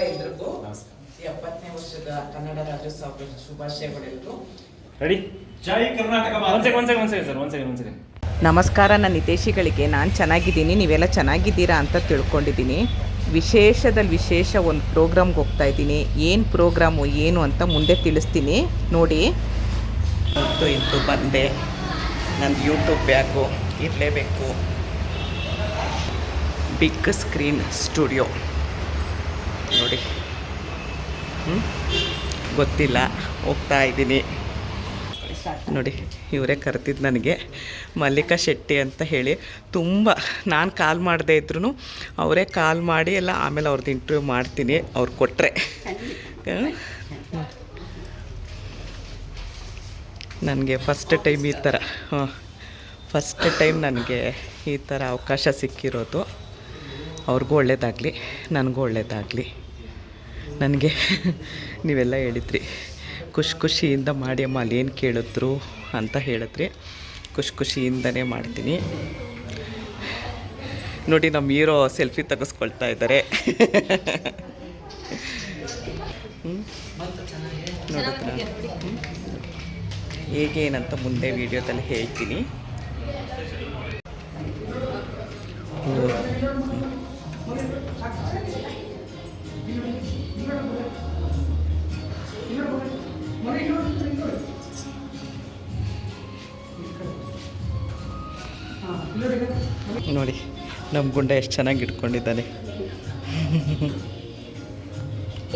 ಎಲ್ರಿಗೂ 70ನೇ ವರ್ಷದ ಕನ್ನಡ ರಾಜ್ಯೋತ್ಸವ ಶುಭಾಶಯಗಳೆಲ್ಲರೂ. ರೆಡಿ? ಜೈ ಕರ್ನಾಟಕ. ಒಂದ್ ಸೆಕೆಂಡ್. ನಮಸ್ಕಾರ ನನ್ನ ಹಿತೈಷಿಗಳಿಗೆ. ನಾನು ಚೆನ್ನಾಗಿದ್ದೀನಿ, ನೀವೆಲ್ಲ ಚೆನ್ನಾಗಿದ್ದೀರಾ ಅಂತ ತಿಳ್ಕೊಂಡಿದ್ದೀನಿ. ವಿಶೇಷದಲ್ಲಿ ವಿಶೇಷ ಒಂದು ಪ್ರೋಗ್ರಾಮ್ಗೆ ಹೋಗ್ತಾ ಇದ್ದೀನಿ. ಏನು ಪ್ರೋಗ್ರಾಮು ಏನು ಅಂತ ಮುಂದೆ ತಿಳಿಸ್ತೀನಿ ನೋಡಿ. ಇತ್ತು ಬಂದೆ, ನನ್ನ ಯೂಟ್ಯೂಬ್ ಬ್ಯಾಗು ಇರಲೇಬೇಕು. ಬಿಗ್ ಸ್ಕ್ರೀನ್ ಸ್ಟುಡಿಯೋ ನೋಡಿ, ಗೊತ್ತಿಲ್ಲ, ಹೋಗ್ತಾ ಇದ್ದೀನಿ ನೋಡಿ. ಇವರೇ ಕರೆದಿದ್ದು ನನಗೆ, ಮಲ್ಲಿಕಾ ಶೆಟ್ಟಿ ಅಂತ ಹೇಳಿ. ತುಂಬ ನಾನು ಕಾಲ್ ಮಾಡದೇ ಇದ್ರೂ ಅವರೇ ಕಾಲ್ ಮಾಡಿ ಎಲ್ಲ ಆಮೇಲೆ ಅವ್ರದ್ದು ಇಂಟರ್ವ್ಯೂ ಮಾಡ್ತೀನಿ, ಅವ್ರು ಕೊಟ್ಟರೆ. ನನಗೆ ಫಸ್ಟ್ ಟೈಮ್ ನನಗೆ ಈ ಥರ ಅವಕಾಶ ಸಿಕ್ಕಿರೋದು. ಅವ್ರಿಗೂ ಒಳ್ಳೆಯದಾಗಲಿ, ನನಗೂ ಒಳ್ಳೆಯದಾಗಲಿ. ನನಗೆ ನೀವೆಲ್ಲ ಹೇಳಿದ್ರಿ ಖುಷಿಯಿಂದ ಮಾಡಿ ಅಮ್ಮ, ಅಲ್ಲಿ ಏನು ಕೇಳಿದ್ರು ಅಂತ ಹೇಳಿದ್ರಿ. ಖುಷಿಯಿಂದನೇ ಮಾಡ್ತೀನಿ ನೋಡಿ. ನಮ್ಮ ಹೀರೋ ಸೆಲ್ಫಿ ತೆಗೆಸ್ಕೊಳ್ತಾ ಇದ್ದಾರೆ. ನೋಡಿದ್ರ ಹೇಗೇನಂತ ಮುಂದೆ ವೀಡಿಯೋದಲ್ಲಿ ಹೇಳ್ತೀನಿ. ನೋಡಿ ನಮ್ಮ ಗುಂಡ ಎಷ್ಟು ಚೆನ್ನಾಗಿ ಇಟ್ಕೊಂಡಿದ್ದಾನೆ.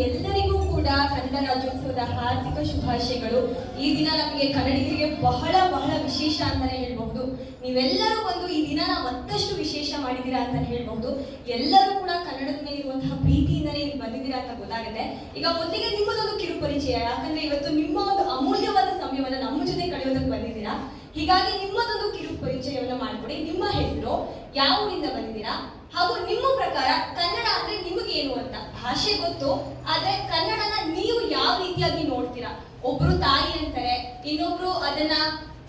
ಎಲ್ಲರಿಗೂ ಕೂಡ ಕನ್ನಡ ರಾಜ್ಯೋತ್ಸವದ ಹಾರ್ದಿಕ ಶುಭಾಶಯಗಳು. ಈ ದಿನ ನಮಗೆ ಕನ್ನಡಿಗರಿಗೆ ಬಹಳ ಬಹಳ ವಿಶೇಷ ಅಂತಾನೆ ಹೇಳ್ಬಹುದು. ನೀವೆಲ್ಲರೂ ಬಂದು ಈ ದಿನ ಮತ್ತಷ್ಟು ವಿಶೇಷ ಮಾಡಿದ್ದೀರಾ ಅಂತ ಹೇಳ್ಬಹುದು. ಎಲ್ಲರೂ ಕೂಡ ಕನ್ನಡದ ಮೇಲೆ ಇರುವಂತಹ ಪ್ರೀತಿಯಿಂದಲೇ ಇಲ್ಲಿ ಬಂದಿದ್ದೀರಾ ಅಂತ ಗೊತ್ತಾಗುತ್ತೆ. ಈಗ ಮೊದಲಿಗೆ ನಿಮ್ಮದೊಂದು ಕಿರು ಪರಿಚಯ, ಯಾಕಂದ್ರೆ ಇವತ್ತು ನಿಮ್ಮ ಒಂದು ಅಮೂಲ್ಯವಾದ ಸಮಯವನ್ನು ನಮ್ಮ ಜೊತೆ ಕಳೆಯೋದಕ್ಕೆ ಬಂದಿದ್ದೀರಾ. ಹೀಗಾಗಿ ನಿಮ್ಮದೊಂದು ಕಿರು ಪರಿಚಯವನ್ನು ಮಾಡಿಕೊಡಿ. ನಿಮ್ಮ ಹೆಸರು, ಯಾವ ಊರಿಂದ ಬಂದಿದ್ದೀರಾ, ಹಾಗೂ ನಿಮ್ಮ ಪ್ರಕಾರ ಕನ್ನಡ ಅಂದ್ರೆ ನಿಮಗೆ ಏನು ಅಂತ. ಭಾಷೆ ಗೊತ್ತು, ಆದ್ರೆ ಕನ್ನಡನ ನೀವು ಯಾವ ರೀತಿಯಾಗಿ ನೋಡ್ತೀರಾ? ಒಬ್ರು ತಾಯಿ ಅಂತಾರೆ, ಇನ್ನೊಬ್ರು ಅದನ್ನ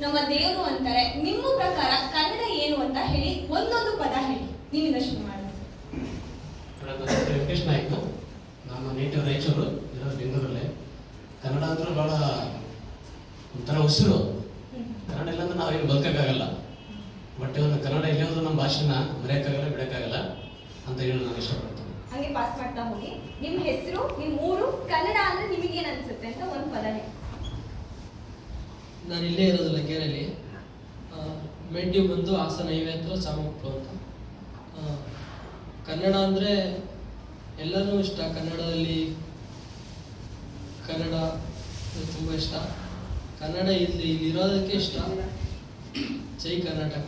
ನಮ್ಮ ದೇವರು ಅಂತಾರೆ. ನಿಮ್ಮ ಪ್ರಕಾರ ಕನ್ನಡ ಏನು ಅಂತ ಹೇಳಿ, ಒಂದೊಂದು ಪದ ಹೇಳಿ. ನೀವಿಂದ ಶುರು ಮಾಡಿ. ವೆಂಕಟೇಶ್ ನಾಯ್ಕ, ನಮ್ಮ ನೇಟಿವ್ ರಾಯಚೂರು, ಇರೋದು ಬೆಂಗಳೂರಲ್ಲೇ. ಕನ್ನಡ ಅಂದ್ರೆ ಬಹಳ ಒಂಥರ ಉಸಿರು. ಕನ್ನಡ ಇಲ್ಲ ಅಂದ್ರೆ ನಾವೇನು ಬದುಕಕ್ಕಾಗಲ್ಲ. ಬಟ್ ಇವನು ಕನ್ನಡ ಎಲ್ಲಿ ಹೋದ್ರು ನಮ್ಮ ಭಾಷೆನ ಮರೆಯಕ್ಕಾಗಲ್ಲ, ಬಿಡಕ್ಕಾಗಲ್ಲ ಅಂತ ಹೇಳಿ ನಾನು ಇಷ್ಟಪಡ್ತೀನಿ. ಹಂಗೆ ಪಾಸ್ ಮಾಡ್ತಾ ಹೋಗಿ. ನಿಮ್ಮ ಹೆಸರು, ನಿಮ್ಮ ಊರು, ಕನ್ನಡ ಅಂದ್ರೆ ನಿಮಗೇನು ಅನ್ಸುತ್ತೆ ಅಂತ ಒಂದು ಪದ ಹೇಳಿ. ನಾನು ಇಲ್ಲೇ ಇರೋದು ಲಗ್ಗೆರೆಯಲ್ಲಿ. ಮೆಂಡ್ಯೂ ಬಂದು ಹಾಸನ ಹೈವೇ ಹತ್ರ ಚಾಮುಕ್ಳು ಅಂತ. ಕನ್ನಡ ಅಂದರೆ ಎಲ್ಲನೂ ಇಷ್ಟ. ಕನ್ನಡದಲ್ಲಿ ಕನ್ನಡ ತುಂಬ ಇಷ್ಟ. ಕನ್ನಡ ಇಲ್ಲಿರೋದಕ್ಕೆ ಇಷ್ಟ. ಜೈ ಕರ್ನಾಟಕ.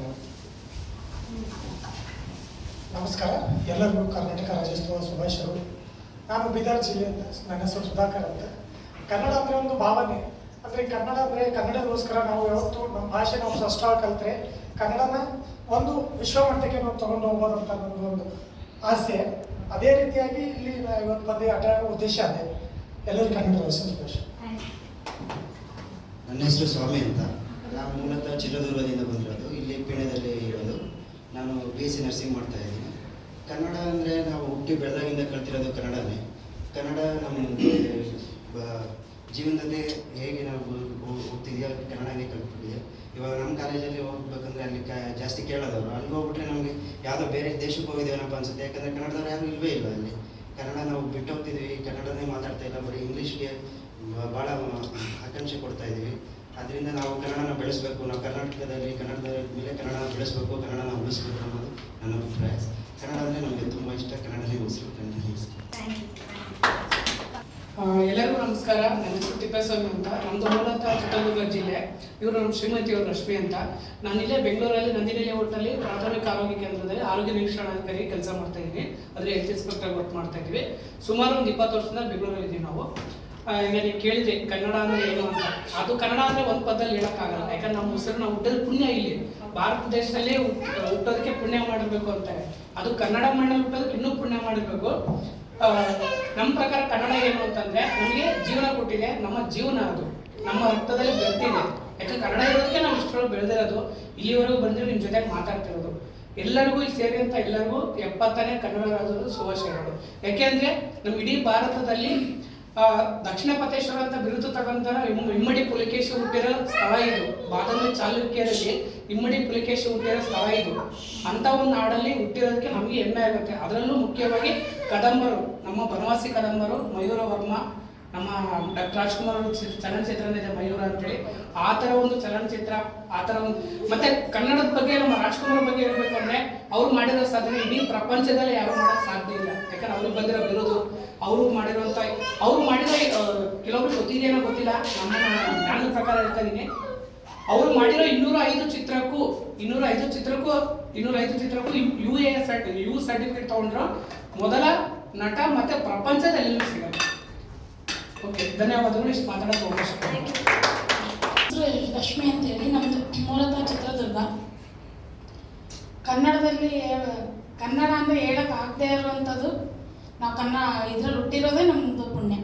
ನಮಸ್ಕಾರ, ಎಲ್ಲರಿಗೂ ಕರ್ನಾಟಕ ರಾಜ್ಯೋತ್ಸವ ಶುಭಾಶಯಗಳು. ನಾನು ಬೀದರ್ ಜಿಲ್ಲೆಯಿಂದ, ನನ್ನ ಹೆಸರು ಸುಧಾಕರ್ ಅಂತ. ಕನ್ನಡ ಅಂದರೆ ಒಂದು ಭಾವನೆ. ಅಂದರೆ ಕನ್ನಡ ಅಂದರೆ ಕನ್ನಡಗೋಸ್ಕರ ನಾವು ಯಾವತ್ತು ನಮ್ಮ ಭಾಷೆ ನಾವು ಸ್ಪಷ್ಟವಾಗಿ ಕಲಿತ್ರೆ ಕನ್ನಡನ ಒಂದು ವಿಶ್ವಮಟ್ಟಕ್ಕೆ ನಾವು ತೊಗೊಂಡು ಹೋಗ್ಬೋದು ಅಂತ ನನ್ನದು ಒಂದು ಆಸೆ. ಅದೇ ರೀತಿಯಾಗಿ ಇಲ್ಲಿ ಇವತ್ತು ಬಂದು ಉದ್ದೇಶ ಅದೇ. ಎಲ್ಲರಿಗೂ ಕನ್ನಡ ರಾಜ್ಯೋತ್ಸವ ಶುಭಾಶಯ. ನನ್ನ ಹೆಸರು ಸ್ವಾಮಿ ಅಂತ. ನಾನು ಮೂಲತಃ ಚಿತ್ರದುರ್ಗದಿಂದ ಬಂದಿರೋದು, ಇಲ್ಲಿ ಪುಣೆದಲ್ಲಿ ಇರೋದು. ನಾನು BSc ನರ್ಸಿಂಗ್ ಮಾಡ್ತಾ ಇದ್ದೀನಿ. ಕನ್ನಡ ಅಂದರೆ ನಾವು ಹುಟ್ಟಿ ಬೆಳೆದಾಗಿಂದ ಕಲ್ತಿರೋದು ಕನ್ನಡನೇ. ಕನ್ನಡ ನಮ್ಮ ಜೀವನದಲ್ಲಿ ಹೇಗೆ ನಾವು ಹೋಗ್ತಿದೆಯೋ ಕನ್ನಡನೇ ಕಲ್ತ್ಬಿಟ್ಟಿದೆ. ಇವಾಗ ನಮ್ಮ ಕಾಲೇಜಲ್ಲಿ ಹೋಗ್ಬೇಕಂದ್ರೆ ಅಲ್ಲಿ ಜಾಸ್ತಿ ಕೇಳೋದವರು, ಅಲ್ಲಿ ಹೋಗ್ಬಿಟ್ರೆ ನಮಗೆ ಯಾವುದೋ ಬೇರೆ ದೇಶಕ್ಕೆ ಹೋಗಿದ್ದೇವನಪ್ಪ ಅನ್ಸುತ್ತೆ. ಯಾಕಂದರೆ ಕನ್ನಡದವ್ರು ಯಾರು ಇಲ್ಲವೇ ಇಲ್ಲ ಅಲ್ಲಿ. ಕನ್ನಡ ನಾವು ಬಿಟ್ಟು ಹೋಗ್ತಿದ್ವಿ, ಕನ್ನಡನೇ ಮಾತಾಡ್ತಾ ಇಲ್ಲ, ಬರೀ ಇಂಗ್ಲೀಷ್ಗೆ ಭಾಳ ಆಕಾಂಕ್ಷೆ ಕೊಡ್ತಾ ಇದ್ದೀವಿ. ಅದರಿಂದ ನಾವು ಕನ್ನಡನ ಬೆಳೆಸಬೇಕು. ನಾವು ಕರ್ನಾಟಕದಲ್ಲಿ ಕನ್ನಡದ ಮೇಲೆ ಕನ್ನಡನ ಬೆಳೆಸಬೇಕು, ಕನ್ನಡನ ಉಳಿಸ್ಬೇಕು ಅನ್ನೋದು ನನ್ನ ಅಭಿಪ್ರಾಯ. ಕನ್ನಡ ಅಂದರೆ ನಮಗೆ ತುಂಬ ಇಷ್ಟ. ಕನ್ನಡನೇ ಉಳಿಸ್ಬೇಕು, ಕನ್ನಡನೇ ಇಷ್ಟ. ಎಲ್ಲರಿಗೂ ನಮಸ್ಕಾರ. ನನ್ನ ಹೆಸರು ತಿಪ್ಪೇಸ್ವಾಮಿ ಅಂತ. ನಮ್ಮದು ಮೂಲತಃ ಚಿತ್ರದುರ್ಗ ಜಿಲ್ಲೆ. ಇವರು ನಮ್ಮ ಶ್ರೀಮತಿಯವರು ರಶ್ಮಿ ಅಂತ. ನಾನಿಲ್ಲೇ ಬೆಂಗಳೂರಲ್ಲಿ ನಂದಿನಿ ಲೇಔಟಲ್ಲಿ ಪ್ರಾಥಮಿಕ ಆರೋಗ್ಯ ಕೇಂದ್ರದಲ್ಲಿ ಆರೋಗ್ಯ ನಿರೀಕ್ಷಣಾಧಿಕಾರಿ ಕೆಲಸ ಮಾಡ್ತಾ ಇದ್ದೀನಿ. ಅಂದರೆ ಹೆಲ್ತ್ ಇನ್ಸ್ಪೆಕ್ಟರ್ ವರ್ಕ್ ಮಾಡ್ತಾ ಇದ್ದೀವಿ. ಸುಮಾರು ಒಂದು 20 ವರ್ಷದಿಂದ ಬೆಂಗಳೂರಲ್ಲಿ ಇದ್ದೀವಿ ನಾವು. ಈಗ ನೀವು ಕೇಳಿದ್ರಿ ಕನ್ನಡ ಅಂದರೆ ಏನು ಅಂತ. ಅದು ಕನ್ನಡ ಅಂದರೆ ಒಂದು ಪದದಲ್ಲಿ ಹೇಳೋಕ್ಕಾಗಲ್ಲ. ಯಾಕಂದ್ರೆ ನಮ್ಮ ಉಸಿರು ನಾವು ಹುಟ್ಟಿದ ಪುಣ್ಯ ಇಲ್ಲಿ ಭಾರತ ದೇಶದಲ್ಲಿ ಹುಟ್ಟೋದಕ್ಕೆ ಪುಣ್ಯ ಮಾಡಿರ್ಬೇಕು ಅಂತಾರೆ. ಅದು ಕನ್ನಡ ಮಣ್ಣಲ್ಲಿ ಹುಟ್ಟೋದಕ್ಕೆ ಇನ್ನೂ ಪುಣ್ಯ ಮಾಡಿರ್ಬೇಕು. ನಮ್ಮ ಪ್ರಕಾರ ಕನ್ನಡ ಏನು ಅಂತಂದ್ರೆ ನಮಗೆ ಜೀವನ ಕೊಟ್ಟಿದೆ. ನಮ್ಮ ಜೀವನ ಅದು ನಮ್ಮ ರಕ್ತದಲ್ಲಿ ಬೆಳೆದಿದೆ. ಯಾಕಂದ್ರೆ ಕನ್ನಡ ಇರೋದಕ್ಕೆ ನಾವು ಇಷ್ಟರೊಳಗೆ ಬೆಳೆದಿರೋದು. ಇಲ್ಲಿವರೆಗೂ ಬಂದು ನಿಮ್ಮ ಜೊತೆಗೆ ಮಾತಾಡ್ತಿರೋದು. ಎಲ್ಲರಿಗೂ ಇಲ್ಲಿ ಸೇರಿದಂಥ ಎಲ್ಲರಿಗೂ 70ನೇ ಕನ್ನಡ ರಾಜ್ಯೋತ್ಸವ ಶುಭಾಶಯಗಳು. ಯಾಕೆಂದ್ರೆ ನಮ್ಮ ಇಡೀ ಭಾರತದಲ್ಲಿ ದಕ್ಷಿಣ ಪಥೇಶ್ವರ ಅಂತ ಬಿರುದು ತಗೊಂತ ಇಮ್ಮಡಿ ಪುಲಿಕೇಶಿ ಹುಟ್ಟಿರೋ ಸ್ಥಳ ಇದು. ಬಾದಾಮಿ ಚಾಲುಕ್ಯರಲ್ಲಿ ಇಮ್ಮಡಿ ಪುಲಿಕೇಶಿ ಹುಟ್ಟಿರೋ ಸ್ಥಳ ಇದು. ಅಂತ ಒಂದು ನಾಡಲ್ಲಿ ಹುಟ್ಟಿರೋದಕ್ಕೆ ನಮಗೆ ಹೆಮ್ಮೆ ಆಗುತ್ತೆ. ಅದರಲ್ಲೂ ಮುಖ್ಯವಾಗಿ ಕದಂಬರು, ನಮ್ಮ ಬನವಾಸಿ ಕದಂಬರು, ಮಯೂರ ವರ್ಮ, ನಮ್ಮ ಡಾಕ್ಟರ್ ರಾಜ್ಕುಮಾರ್ ಚಲನಚಿತ್ರನೇ ಇದೆ ಮಯೂರ ಅಂತೇಳಿ. ಆ ಥರ ಒಂದು ಚಲನಚಿತ್ರ, ಆ ಥರ ಒಂದು ಮತ್ತೆ ಕನ್ನಡದ ಬಗ್ಗೆ ನಮ್ಮ ರಾಜ್ಕುಮಾರ್ ಬಗ್ಗೆ ಹೇಳ್ಬೇಕು ಅಂದ್ರೆ ಅವ್ರು ಮಾಡಿರೋ ಸಾಧನೆ ಇಡೀ ಪ್ರಪಂಚದಲ್ಲಿ ಯಾರು ಮಾಡೋಕ್ಕೆ ಸಾಧ್ಯ ಇಲ್ಲ. ಯಾಕಂದ್ರೆ ಅವ್ರಿಗೆ ಬಂದಿರೋ ಬಿರುದು, ಅವರು ಮಾಡಿರೋ ಕೆಲವೊಬ್ರು ಗೊತ್ತಿದೆಯೋ ಗೊತ್ತಿಲ್ಲ, ನಮ್ಮ ಜ್ಞಾನದ ಪ್ರಕಾರ ಹೇಳ್ತಾ ಇದ್ದೀನಿ. ಅವರು ಮಾಡಿರೋ 205 ಚಿತ್ರಕ್ಕೂ ಯು ಸರ್ಟಿಫಿಕೇಟ್ ತಗೊಂಡ್ರು ಮೊದಲ ನಟ ಮತ್ತೆ ಪ್ರಪಂಚದಲ್ಲಿ ಸಿಗಲ್ಲ. ಓಕೆ, ಧನ್ಯವಾದಗಳು. ಇಷ್ಟು ಮಾತಾಡೋಕೆ ಅವಕಾಶ. ರಶ್ಮಿ ಅಂತೇಳಿ, ನಮ್ಮದು ಮೂಲತಃ ಚಿತ್ರದುರ್ಗ. ಕನ್ನಡದಲ್ಲಿ ಕನ್ನಡ ಅಂದರೆ ಹೇಳಕ್ಕೆ ಆಗದೆ ಇರುವಂಥದ್ದು, ನಾವು ಇದ್ರಲ್ಲಿ ಹುಟ್ಟಿರೋದೇ ನಮ್ಮದು ಪುಣ್ಯ.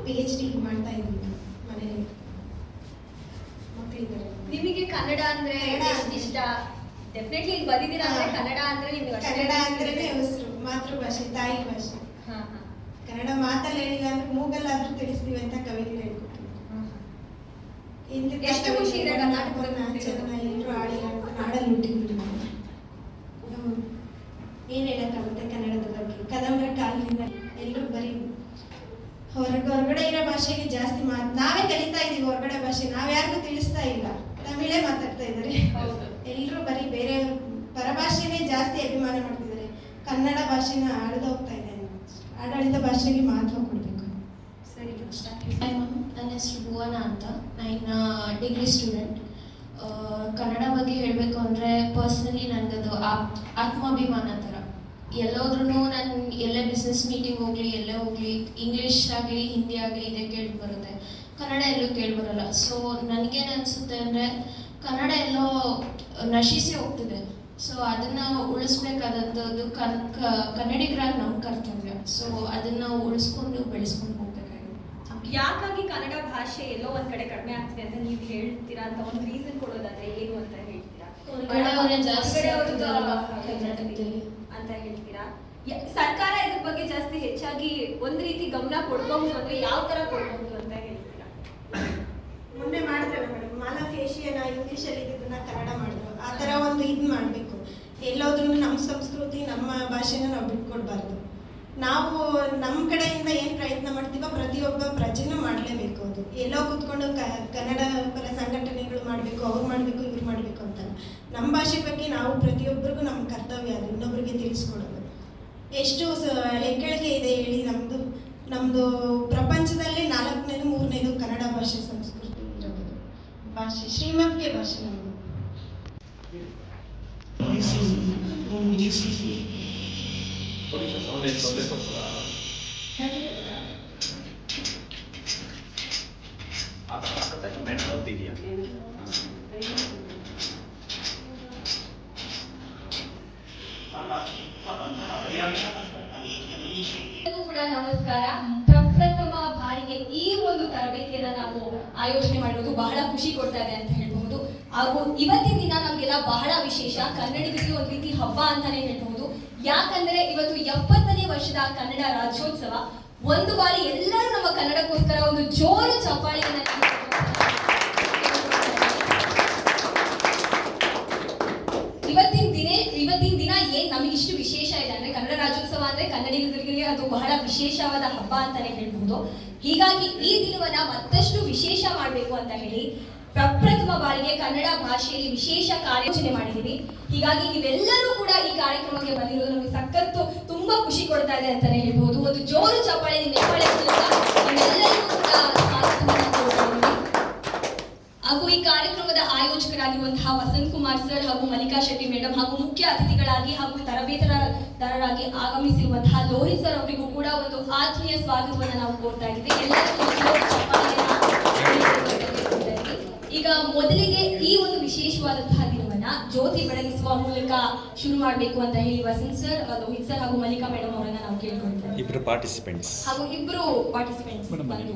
PhD ಮಾಡ್ತಾ ಇದ್ದೀನಿ ಮನೇಲಿ. ಮಕ್ಕಳಿದ್ದಾರೆ. ನಿಮಗೆ ಕನ್ನಡ ಅಂದ್ರೆ ಎಷ್ಟು ಇಷ್ಟ? ಡೆಫಿನೆಟ್ಲಿ ಇಲ್ಲಿ ಬಂದಿದ್ದೀರಾ ಅಂದ್ರೆ ಕನ್ನಡ ಅಂದ್ರೆ ನಿಮ್ಗೆ ಕನ್ನಡ ಅಂದ್ರೇನೆ ಉಸಿರು, ಮಾತೃಭಾಷೆ, ತಾಯಿ ಭಾಷೆ. ಕನ್ನಡ ಮಾತಲ್ಲಿ ಹೇಳಿಲ್ಲ ಅಂದ್ರೆ ಮೂಗಲ್ಲಾದ್ರೂ ತಿಳಿಸ್ತೀವಿ ಅಂತ ಕವಿಗಳು ಹೇಳ್ಕೊಟ್ಟಿದ್ರು. ಎಷ್ಟು ಖುಷಿ ಇದೆ ಕರ್ನಾಟಕದ ಎಲ್ಲರೂ ಹಾಡಲ್ಲಿ ಹುಟ್ಟಿದ್ರು. ಏನ್ ಹೇಳಕ್ಕಾಗುತ್ತೆ ಕನ್ನಡದ ಬಗ್ಗೆ? ಕದಂಬರ ಕಾಲದಿಂದ ಎಲ್ಲರೂ ಬರೀ ಹೊರಗಡೆ ಇರೋ ಭಾಷೆಗೆ ಜಾಸ್ತಿ ನಾವೇ ಕಲಿತಾ ಇದೀವಿ. ಹೊರಗಡೆ ಭಾಷೆ ನಾವ್ಯಾರಿಗೂ ತಿಳಿಸ್ತಾ ಇಲ್ಲ, ತಮಿಳೇ ಮಾತಾಡ್ತಾ ಇದ್ದಾರೆ. ಎಲ್ಲರೂ ಬರೀ ಬೇರೆ ಪರಭಾಷೆನೇ ಜಾಸ್ತಿ ಅಭಿಮಾನ ಮಾಡ್ತಿದ್ದಾರೆ. ಕನ್ನಡ ಭಾಷೆನ ಹೋಗ್ತಾ ಇದೆ. ಆಡಳಿತ ಭಾಷೆಗೆ ಮಹತ್ವ ಕೊಡಬೇಕು. ಸರಿ, ನನ್ನ ಹೆಸರು ಭುವನ ಅಂತ. ನಾನು ಡಿಗ್ರಿ ಸ್ಟೂಡೆಂಟ್. ಕನ್ನಡ ಬಗ್ಗೆ ಹೇಳಬೇಕು ಅಂದರೆ ಪರ್ಸ್ನಲಿ ನನಗದು ಆತ್ಮಾಭಿಮಾನ ಥರ. ಎಲ್ಲೋದ್ರೂ ನಾನು ಎಲ್ಲೇ ಬಿಸ್ನೆಸ್ ಮೀಟಿಂಗ್ ಹೋಗಲಿ, ಎಲ್ಲೇ ಹೋಗಲಿ, ಇಂಗ್ಲೀಷ್ ಆಗಲಿ ಹಿಂದಿ ಆಗಲಿ ಇದೇ ಕೇಳಿ ಬರುತ್ತೆ, ಕನ್ನಡ ಎಲ್ಲೂ ಕೇಳಿ ಬರೋಲ್ಲ. ಸೊ ನನಗೇನು ಅನಿಸುತ್ತೆ ಅಂದರೆ ಕನ್ನಡ ಎಲ್ಲೋ ನಶಿಸಿ ಹೋಗ್ತಿದೆ. ಸೊ ಅದನ್ನು ಉಳಿಸ್ಬೇಕಾದಂಥದ್ದು ಕನ್ನಡಿಗರಾಗಿ ನಮ್ಮ ಕರ್ತವ್ಯ. ಸೊ ಅದನ್ನು ಉಳಿಸ್ಕೊಂಡು ಬೆಳೆಸ್ಕೊಂಡು ಹೋಗ್ಬೇಕಾಗಿದೆ. ಯಾಕಾಗಿ ಕನ್ನಡ ಭಾಷೆ ಎಲ್ಲೋ ಒಂದ್ ಕಡೆ ಕಡಿಮೆ ಆಗ್ತಿದೆ ಅಂತ ನೀವು ಹೇಳ್ತೀರಾ ಅಂತ ಒಂದು ರೀಸನ್ ಕೊಡೋದಾದ್ರೆ ಏನು ಅಂತ ಹೇಳ್ತೀರಾ? ಜಾಸ್ತಿ ಕರ್ನಾಟಕದಲ್ಲಿ ಅಂತ ಹೇಳ್ತೀರಾ? ಸರ್ಕಾರ ಇದ್ರ ಬಗ್ಗೆ ಜಾಸ್ತಿ ಹೆಚ್ಚಾಗಿ ಒಂದ್ ರೀತಿ ಗಮನ ಕೊಡ್ಬಹುದು ಅಂದ್ರೆ ಯಾವ ತರ ಕೊಡ್ಬಹುದು ಅಂತ ಹೇಳ್ತೀರಾ? ಮೊನ್ನೆ ಮಾಡಿದ್ರಲ್ಲ ಮೇಡಮ್, ಮಾಲಫೇಶಿಯನ ಇಂಗ್ಲೀಷಲ್ಲಿ ಇದನ್ನ ಕನ್ನಡ ಮಾಡಿದ್ರು. ಆ ಥರ ಒಂದು ಇದು ಮಾಡಬೇಕು. ಎಲ್ಲೋದ್ರೂ ನಮ್ಮ ಸಂಸ್ಕೃತಿ, ನಮ್ಮ ಭಾಷೆನ ನಾವು ಬಿಟ್ಕೊಡ್ಬಾರ್ದು. ನಾವು ನಮ್ಮ ಕಡೆಯಿಂದ ಏನು ಪ್ರಯತ್ನ ಮಾಡ್ತೀವೋ ಪ್ರತಿಯೊಬ್ಬ ಪ್ರಜೆನೂ ಮಾಡಲೇಬೇಕು. ಅದು ಎಲ್ಲೋ ಕೂತ್ಕೊಂಡು ಕನ್ನಡ ಪರ ಸಂಘಟನೆಗಳು ಮಾಡಬೇಕು, ಅವ್ರು ಮಾಡಬೇಕು, ಇವ್ರು ಮಾಡಬೇಕು ಅಂತ. ನಮ್ಮ ಭಾಷೆ ಬಗ್ಗೆ ನಾವು ಪ್ರತಿಯೊಬ್ಬರಿಗೂ ನಮ್ಮ ಕರ್ತವ್ಯ ಅದು ಇನ್ನೊಬ್ರಿಗೆ ತಿಳಿಸ್ಕೊಡೋದು. ಎಷ್ಟು ಹೆಗ್ಗಳಿಕೆ ಇದೆ ಹೇಳಿ. ನಮ್ಮದು ಪ್ರಪಂಚದಲ್ಲೇ 4ನೇದು 3ನೇದು ಕನ್ನಡ ಭಾಷೆ ಸಂಸ್ಕೃತಿ ಇರೋದು. ಭಾಷೆ ಶ್ರೀಮಂತಿಕೆ ಭಾಷೆ ನಮ್ಮದು. ಕೂಡ ನಮಸ್ಕಾರ. ಪ್ರಪ್ರಥಮ ಬಾರಿಗೆ ಈ ಒಂದು ತರಬೇತಿಯನ್ನ ನಾವು ಆಯೋಜನೆ ಮಾಡಿರೋದು ಬಹಳ ಖುಷಿ ಕೊಡ್ತಾ ಇದೆ ಅಂತ ಹೇಳ್ಬಹುದು. ಹಾಗೂ ಇವತ್ತಿನ ದಿನ ನಮ್ಗೆಲ್ಲ ಬಹಳ ವಿಶೇಷ, ಕನ್ನಡಿಗರಿಗೆ ಒಂದು ರೀತಿ ಹಬ್ಬ ಅಂತಾನೆ ಹೇಳ್ಬಹುದು. ಯಾಕಂದ್ರೆ ಇವತ್ತು 70ನೇ ವರ್ಷದ ಕನ್ನಡ ರಾಜ್ಯೋತ್ಸವ. ಒಂದು ಬಾರಿ ಎಲ್ಲರೂ ನಮ್ಮ ಕನ್ನಡಕ್ಕೋಸ್ಕರ ಒಂದು ಜೋರು ಚಪ್ಪಾಳೆಯನ್ನ ಇವತ್ತಿನ ದಿನ ಏನ್ ನಮಗೆ ಇಷ್ಟು ವಿಶೇಷ ಇದೆ ಅಂದ್ರೆ ಕನ್ನಡ ರಾಜ್ಯೋತ್ಸವ ಅಂದ್ರೆ ಕನ್ನಡಿಗರಿಗೆ ಅದು ಬಹಳ ವಿಶೇಷವಾದ ಹಬ್ಬ ಅಂತಾನೆ ಹೇಳ್ಬಹುದು. ಹೀಗಾಗಿ ಈ ದಿನವನ್ನ ಮತ್ತಷ್ಟು ವಿಶೇಷ ಮಾಡಬೇಕು ಅಂತ ಹೇಳಿ ಪ್ರಪ್ರಥಮ ಬಾರಿಗೆ ಕನ್ನಡ ಭಾಷೆಯಲ್ಲಿ ವಿಶೇಷ ಕಾರ್ಯಾಚರಣೆ ಮಾಡಿದ್ದೀವಿ. ಹೀಗಾಗಿ ನೀವೆಲ್ಲರೂ ಕೂಡ ಈ ಕಾರ್ಯಕ್ರಮಕ್ಕೆ ಬಂದಿರೋದು ನಮಗೆ ಸಖತ್ತು ತುಂಬಾ ಖುಷಿ ಕೊಡ್ತಾ ಇದೆ ಅಂತಾನೆ ಹೇಳ್ಬಹುದು. ಒಂದು ಜೋರು ಚಪ್ಪಾಳೆ ನಿಮ್ಮೆಲ್ಲರಿಗೂ ಕೂಡ ಹಾಗೂ ಈ ಕಾರ್ಯಕ್ರಮದ ಆಯೋಜಕರಾಗಿರುವಂತಹ ವಸಂತ್ ಕುಮಾರ್ ಸರ್ ಹಾಗೂ ಮಲ್ಲಿಕಾ ಶೆಟ್ಟಿ ಮೇಡಮ್ ಹಾಗೂ ಮುಖ್ಯ ಅತಿಥಿಗಳಾಗಿ ಹಾಗೂ ತರಬೇತುದಾರರಾಗಿ ಆಗಮಿಸಿರುವಂತಹ ಲೋಹಿತ್ ಸರ್ ಅವರಿಗೂ ಕೂಡ ಒಂದು ಆತ್ಮೀಯ ಸ್ವಾಗತವನ್ನು ನಾವು ಕೋರ್ತಾ ಇದ್ದೀವಿ. ಎಲ್ಲರಿಗೂ ಈಗ ಮೊದಲಿಗೆ ಈ ಒಂದು ವಿಶೇಷವಾದಂತಹ ದಿನವನ್ನ ಜ್ಯೋತಿ ಬೆಳಗಿಸುವ ಮೂಲಕ ಶುರು ಮಾಡಬೇಕು ಅಂತ ಹೇಳಿ ವಸಂತ್ ಸರ್, ಲೋಹಿತ್ ಸರ್ ಹಾಗೂ ಮಲ್ಲಿಕಾ ಮೇಡಮ್ ಅವರನ್ನ ನಾವು ಕೇಳ್ಕೊಳ್ತೇವೆ. ಇಬ್ರು ಪಾರ್ಟಿಸಿಪೆಂಟ್ಸ್ ಬಂದು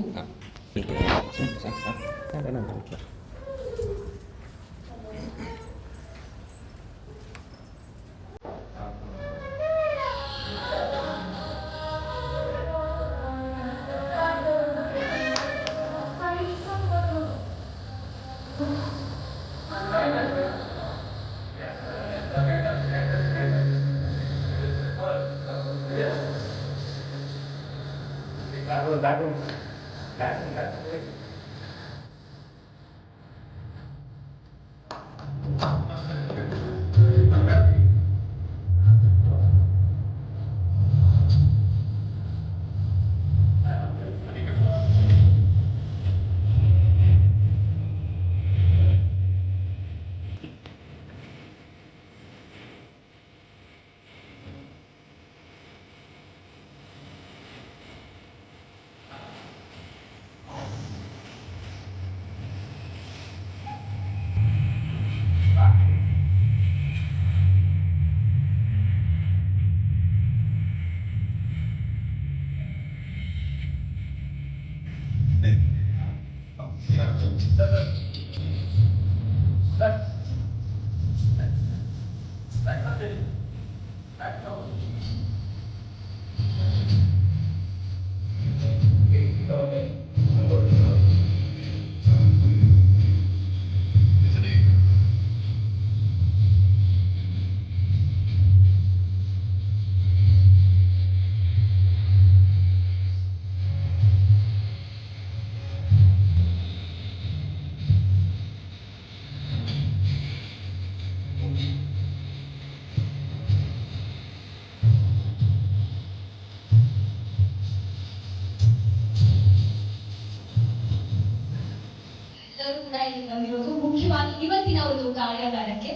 ಎಲ್ಲರೂ ಕೂಡ ಇಲ್ಲಿ ಬಂದಿರೋದು ಮುಖ್ಯವಾಗಿ ಇವತ್ತಿನ ಒಂದು ಕಾರ್ಯಾಗಾರಕ್ಕೆ.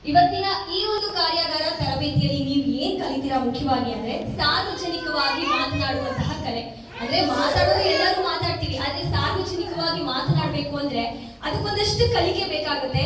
ಇವತ್ತಿನ ಈ ಒಂದು ಕಾರ್ಯಾಗಾರ ತರಬೇತಿಯಲ್ಲಿ ನೀವು ಏನ್ ಕಲಿತೀರಾ ಮುಖ್ಯವಾಗಿ ಅಂದ್ರೆ ಸಾರ್ವಜನಿಕವಾಗಿ ಮಾತನಾಡುವಂತಹ ಕಲೆ. ಅಂದ್ರೆ ಮಾತಾಡೋದು ಎಲ್ಲರೂ ಮಾತಾಡ್ತೀವಿ, ಆದ್ರೆ ಸಾರ್ವಜನಿಕವಾಗಿ ಮಾತನಾಡ್ಬೇಕು ಅಂದ್ರೆ ಅದಕ್ಕೊಂದಷ್ಟು ಕಲಿಕೆ ಬೇಕಾಗುತ್ತೆ.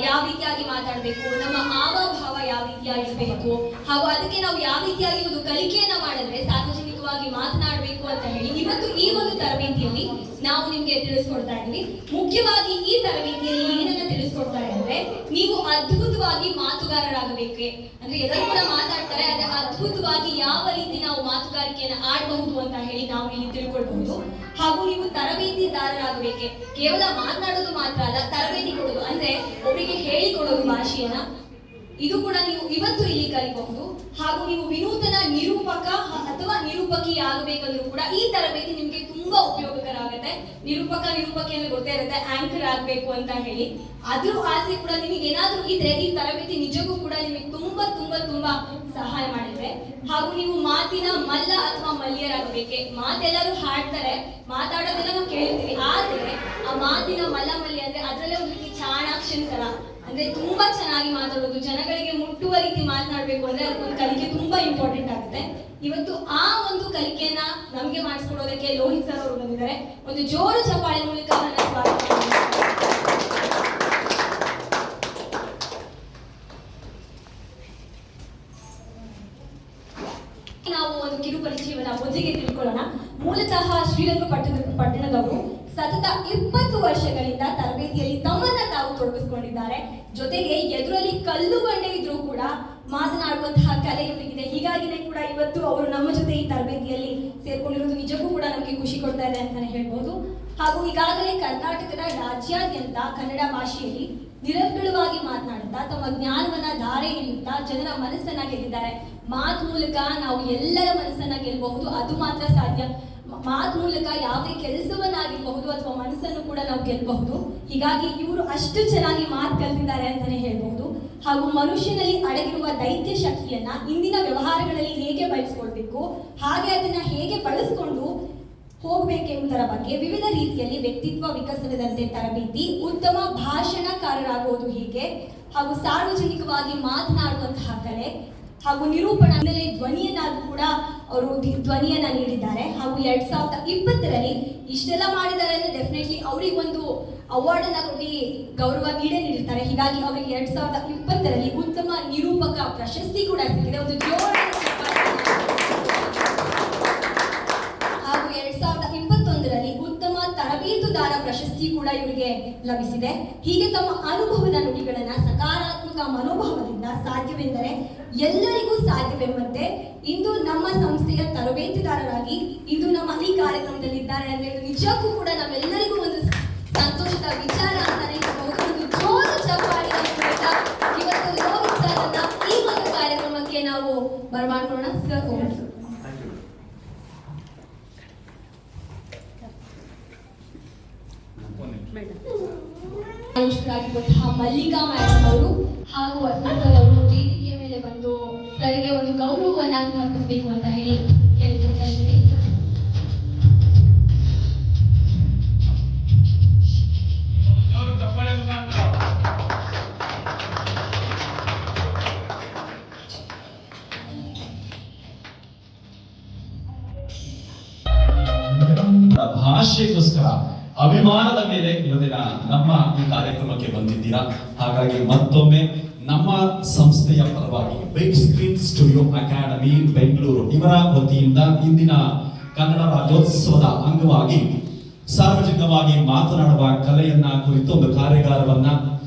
ಯಾವ ರೀತಿಯಾಗಿ ಮಾತಾಡ್ಬೇಕು, ನಮ್ಮ ಹಾವಭಾವ ಯಾವ ರೀತಿಯಾಗಿರ್ಬೇಕು, ಹಾಗೂ ಅದಕ್ಕೆ ನಾವು ಯಾವ ರೀತಿಯಾಗಿ ಒಂದು ಕಲಿಕೆಯನ್ನ ಮಾಡಿದ್ರೆ ಸಾರ್ವಜನಿಕವಾಗಿ ಮಾತನಾಡಬೇಕು ಅಂತ ಹೇಳಿ ಇವತ್ತು ಈ ಒಂದು ತರಬೇತಿಯಲ್ಲಿ ನಾವು ನಿಮ್ಗೆ ತಿಳಿಸ್ಕೊಡ್ತಾ ಇದ್ವಿ. ಮುಖ್ಯವಾಗಿ ಈ ತರಬೇತಿಯಲ್ಲಿ ಏನನ್ನ ತಿಳಿಸ್ಕೊಡ್ತಾ ಇದ್ರೆ ನೀವು ಅದ್ಭುತವಾಗಿ ಮಾತುಗಾರರಾಗಬೇಕೆ. ಅಂದ್ರೆ ಎಲ್ಲರೂ ಕೂಡ ಮಾತಾಡ್ತಾರೆ, ಆದ್ರೆ ಅದ್ಭುತವಾಗಿ ಯಾವ ರೀತಿ ನಾವು ಮಾತುಗಾರಿಕೆಯನ್ನ ಆಡಬಹುದು ಅಂತ ಹೇಳಿ ನಾವು ಇಲ್ಲಿ ತಿಳ್ಕೊಳ್ಬಹುದು. ಹಾಗೂ ನೀವು ತರಬೇತಿದಾರರಾಗಬೇಕೆ. ಕೇವಲ ಮಾತನಾಡೋದು ಮಾತ್ರ ಅಲ್ಲ, ತರಬೇತಿ ಕೊಡೋದು ಅಂದ್ರೆ ಒಬ್ಬರಿಗೆ ಹೇಳಿಕೊಡೋದು ಭಾಷೆಯನ್ನ, ಇದು ಕೂಡ ನೀವು ಇವತ್ತು ಇಲ್ಲಿ ಕಲಿಬಹುದು. ಹಾಗೂ ನೀವು ವಿನೂತನ ನಿರೂಪಕ ಅಥವಾ ನಿರೂಪಕಿ ಆಗಬೇಕಂದ್ರೂ ಕೂಡ ಈ ತರಬೇತಿ ನಿಮ್ಗೆ ತುಂಬಾ ಉಪಯೋಗಕರ ಆಗುತ್ತೆ. ನಿರೂಪಕಿ ಅಂದ್ರೆ ಗೊತ್ತೇ ಇರುತ್ತೆ, ಆಂಕರ್ ಆಗ್ಬೇಕು ಅಂತ ಹೇಳಿ. ಅದ್ರ ಆಸೆ ಕೂಡ ನಿಮಗೆ ಏನಾದ್ರೂ ಇದ್ರೆ ಈ ತರಬೇತಿ ನಿಜಕ್ಕೂ ಕೂಡ ನಿಮಗೆ ತುಂಬಾ ತುಂಬಾ ತುಂಬಾ ಸಹಾಯ ಮಾಡಿದ್ರೆ. ಹಾಗೂ ನೀವು ಮಾತಿನ ಮಲ್ಲ ಅಥವಾ ಮಲ್ಯರಾಗಬೇಕೆ. ಮಾತೆಲ್ಲರೂ ಹಾಡ್ತಾರೆ, ಮಾತಾಡೋದೆಲ್ಲ ನಾವು ಕೇಳ್ತೀವಿ, ಆದ್ರೆ ಆ ಮಾತಿನ ಮಲ್ಯ ಅಂದ್ರೆ ಅದರಲ್ಲೇ ಒಂದು ರೀತಿ ಚಾಣಾಕ್ಷನ್ ತರ, ಅಂದ್ರೆ ತುಂಬಾ ಚೆನ್ನಾಗಿ ಮಾತಾಡೋದು, ಜನಗಳಿಗೆ ಮುಟ್ಟುವ ರೀತಿ ಮಾತನಾಡ್ಬೇಕು ಅಂದ್ರೆ ಅದಕ್ಕೊಂದು ಕಲಿಕೆ ತುಂಬಾ ಇಂಪಾರ್ಟೆಂಟ್ ಆಗುತ್ತೆ. ಇವತ್ತು ಆ ಒಂದು ಕಲಿಕೆಯನ್ನ ನಮ್ಗೆ ಮಾಡಿಸ್ಕೊಡೋದಕ್ಕೆ ಲೋಹಿತ್ ಸರ್ ಅವರು ಬಂದಿದ್ದಾರೆ. ಒಂದು ಜೋರು ಚಪ್ಪಾಳೆ ಮೂಲಕ ನನ್ನ ಸ್ವಾಗತ. ನಾವು ಒಂದು ಕಿರು ಪರಿಚಯವನ್ನ ಮೊದಲಿಗೆ ತಿಳ್ಕೊಳ್ಳೋಣ. ಮೂಲತಃ ಶ್ರೀರಂಗಪಟ್ಟಣದವರು ಸತತ 20 ವರ್ಷಗಳಿಂದ ತರಬೇತಿಯಲ್ಲಿ ತಮ್ಮನ್ನ ತಾವು ತೊಡಗಿಸಿಕೊಂಡಿದ್ದಾರೆ. ಜೊತೆಗೆ ಎದುರಲ್ಲಿ ಕಲ್ಲು ಬಂಡೆ ಇದ್ರೂ ಕೂಡ ಮಾತನಾಡುವಂತಹ ಕಲೆ ಇವರಿಗಿದೆ. ಹೀಗಾಗಿನೇ ಕೂಡ ಇವತ್ತು ಅವರು ನಮ್ಮ ಜೊತೆ ಈ ತರಬೇತಿಯಲ್ಲಿ ಸೇರ್ಕೊಂಡಿರೋದು ನಿಜಕ್ಕೂ ಕೂಡ ನಮಗೆ ಖುಷಿ ಕೊಡ್ತಾ ಇದೆ ಅಂತಾನೆ ಹೇಳ್ಬೋದು. ಹಾಗೂ ಈಗಾಗಲೇ ಕರ್ನಾಟಕದ ರಾಜ್ಯಾದ್ಯಂತ ಕನ್ನಡ ಭಾಷೆಯಲ್ಲಿ ನಿರರ್ಗಳವಾಗಿ ಮಾತನಾಡುತ್ತಾ ತಮ್ಮ ಜ್ಞಾನವನ್ನ ಧಾರೆ ಎನ್ನುತ್ತಾ ಜನರ ಮನಸ್ಸನ್ನ ಗೆದ್ದಿದ್ದಾರೆ. ಮಾತು ಮೂಲಕ ನಾವು ಎಲ್ಲರ ಮನಸ್ಸನ್ನ ಗೆಲ್ಲಬಹುದು, ಅದು ಮಾತ್ರ ಸಾಧ್ಯ. ಮಾತು ಮೂಲಕ ಯಾವುದೇ ಕೆಲಸವನ್ನಾಗಿರಬಹುದು ಅಥವಾ ಮನಸ್ಸನ್ನು ಕೂಡ ನಾವು ಗೆಲ್ಲಬಹುದು. ಹೀಗಾಗಿ ಇವರು ಅಷ್ಟು ಚೆನ್ನಾಗಿ ಮಾತು ಕಲಿತಿದ್ದಾರೆ ಅಂತಾನೆ ಹೇಳ್ಬಹುದು. ಹಾಗೂ ಮನುಷ್ಯನಲ್ಲಿ ಅಡಗಿರುವ ದೈತ್ಯ ಶಕ್ತಿಯನ್ನ ಇಂದಿನ ವ್ಯವಹಾರಗಳಲ್ಲಿ ಹೇಗೆ ಬಳಸ್ಕೊಳ್ಬೇಕು, ಹಾಗೆ ಅದನ್ನ ಹೇಗೆ ಬಳಸ್ಕೊಂಡು ಹೋಗ್ಬೇಕೆಂಬುದರ ಬಗ್ಗೆ ವಿವಿಧ ರೀತಿಯಲ್ಲಿ ವ್ಯಕ್ತಿತ್ವ ವಿಕಸನದಂತೆ ತರಬೇತಿ, ಉತ್ತಮ ಭಾಷಣಕಾರರಾಗುವುದು ಹೀಗೆ, ಹಾಗೂ ಸಾರ್ವಜನಿಕವಾಗಿ ಮಾತನಾಡುವಂತಹ ಕಲೆ, ಹಾಗೂ ನಿರೂಪಣೆಯಲ್ಲಿ ಧ್ವನಿಯನ್ನಾಗೂ ಕೂಡ ಅವರು ಧ್ವನಿಯನ್ನ ನೀಡಿದ್ದಾರೆ. ಹಾಗೂ 2020ರಲ್ಲಿ ಇಷ್ಟೆಲ್ಲ ಮಾಡಿದ್ದಾರೆ ಅಂದ್ರೆ ಡೆಫಿನೆಟ್ಲಿ ಅವ್ರಿಗೆ ಒಂದು ಅವಾರ್ಡ್ ಅನ್ನ ಕೊಟ್ಟು ಗೌರವ ನೀಡಿರ್ತಾರೆ. ಹೀಗಾಗಿ ಅವರಿಗೆ 2020ರಲ್ಲಿ ಉತ್ತಮ ನಿರೂಪಕ ಪ್ರಶಸ್ತಿ ಕೂಡ ಸಿಕ್ಕಿದೆ. ಒಂದು ಜೋರಾದ ಹಾಗೂ 2021ರಲ್ಲಿ ಉತ್ತಮ ತರಬೇತಿ ಪ್ರಶಸ್ತಿ ಕೂಡ ಇವರಿಗೆ ಲಭಿಸಿದೆ. ಹೀಗೆ ತಮ್ಮ ಅನುಭವದ ನುಡಿಗಳನ್ನ ಸಕಾರಾತ್ಮಕ ಮನೋಭಾವದಿಂದ ಸಾಧ್ಯವೆಂದರೆ ಎಲ್ಲರಿಗೂ ಸಾಧ್ಯವೆಂಬಂತೆ ಇಂದು ನಮ್ಮ ಸಂಸ್ಥೆಯ ತರಬೇತುದಾರರಾಗಿ ಇಂದು ನಮ್ಮ ಈ ಕಾರ್ಯಕ್ರಮದಲ್ಲಿ ಇದ್ದಾರೆ ಅಂದ್ರೆ ಇದು ನಿಜಕ್ಕೂ ಕೂಡ ನಮ್ಮೆಲ್ಲರಿಗೂ ಒಂದು ಸಂತೋಷದ ವಿಚಾರ ಅಂತಾನೆ ಹೇಳ್ಬಹುದು. ಒಂದು ಜೋರು ಚಪ್ಪಾಳೆಯ ಮೂಲಕ ಇವತ್ತು ರೋಹಿತ್ ಸರ್ ಅನ್ನ ಈ ಒಂದು ಕಾರ್ಯಕ್ರಮಕ್ಕೆ ನಾವು ಬರಮಾಡ್ಕೊಳ್ಳೋಣ. ಸರ್ ಆಯುಷ್ಯರಾಗಿರುವಂತಹ ಮಲ್ಲಿಕಾ ಮೇಡಮ್ ಅವರು ಹಾಗೂ ವಸಂತ್ ಅವರು ವೇದಿಕೆಯ ಮೇಲೆ ಬಂದು ಸರ್ಗೆ ಒಂದು ಗೌರವವನ್ನು ಅರ್ಪಿಸಬೇಕು ಅಂತ ಹೇಳಿ ಕೇಳ್ಕೊಳ್ತಾ ಇದ್ದೀನಿ. ಭಾಷೆಗೋಸ್ಕರ ಅಭಿಮಾನದ ಮೇಲೆ ಇವತ್ತಿನ ನಮ್ಮ ಈ ಕಾರ್ಯಕ್ರಮಕ್ಕೆ ಬಂದಿದ್ದೀರಾ. ಹಾಗಾಗಿ ಮತ್ತೊಮ್ಮೆ ನಮ್ಮ ಸಂಸ್ಥೆಯ ಪರವಾಗಿ big screen studio academy Bengaluru ಇವರ ವತಿಯಿಂದ ಇಂದಿನ ಕನ್ನಡ ರಾಜ್ಯೋತ್ಸವದ ಅಂಗವಾಗಿ ಸಾರ್ವಜನಿಕವಾಗಿ ಮಾತನಾಡುವ ಕಲೆಯನ್ನ ಕುರಿತು ಒಂದು ಕಾರ್ಯಾಗಾರವನ್ನ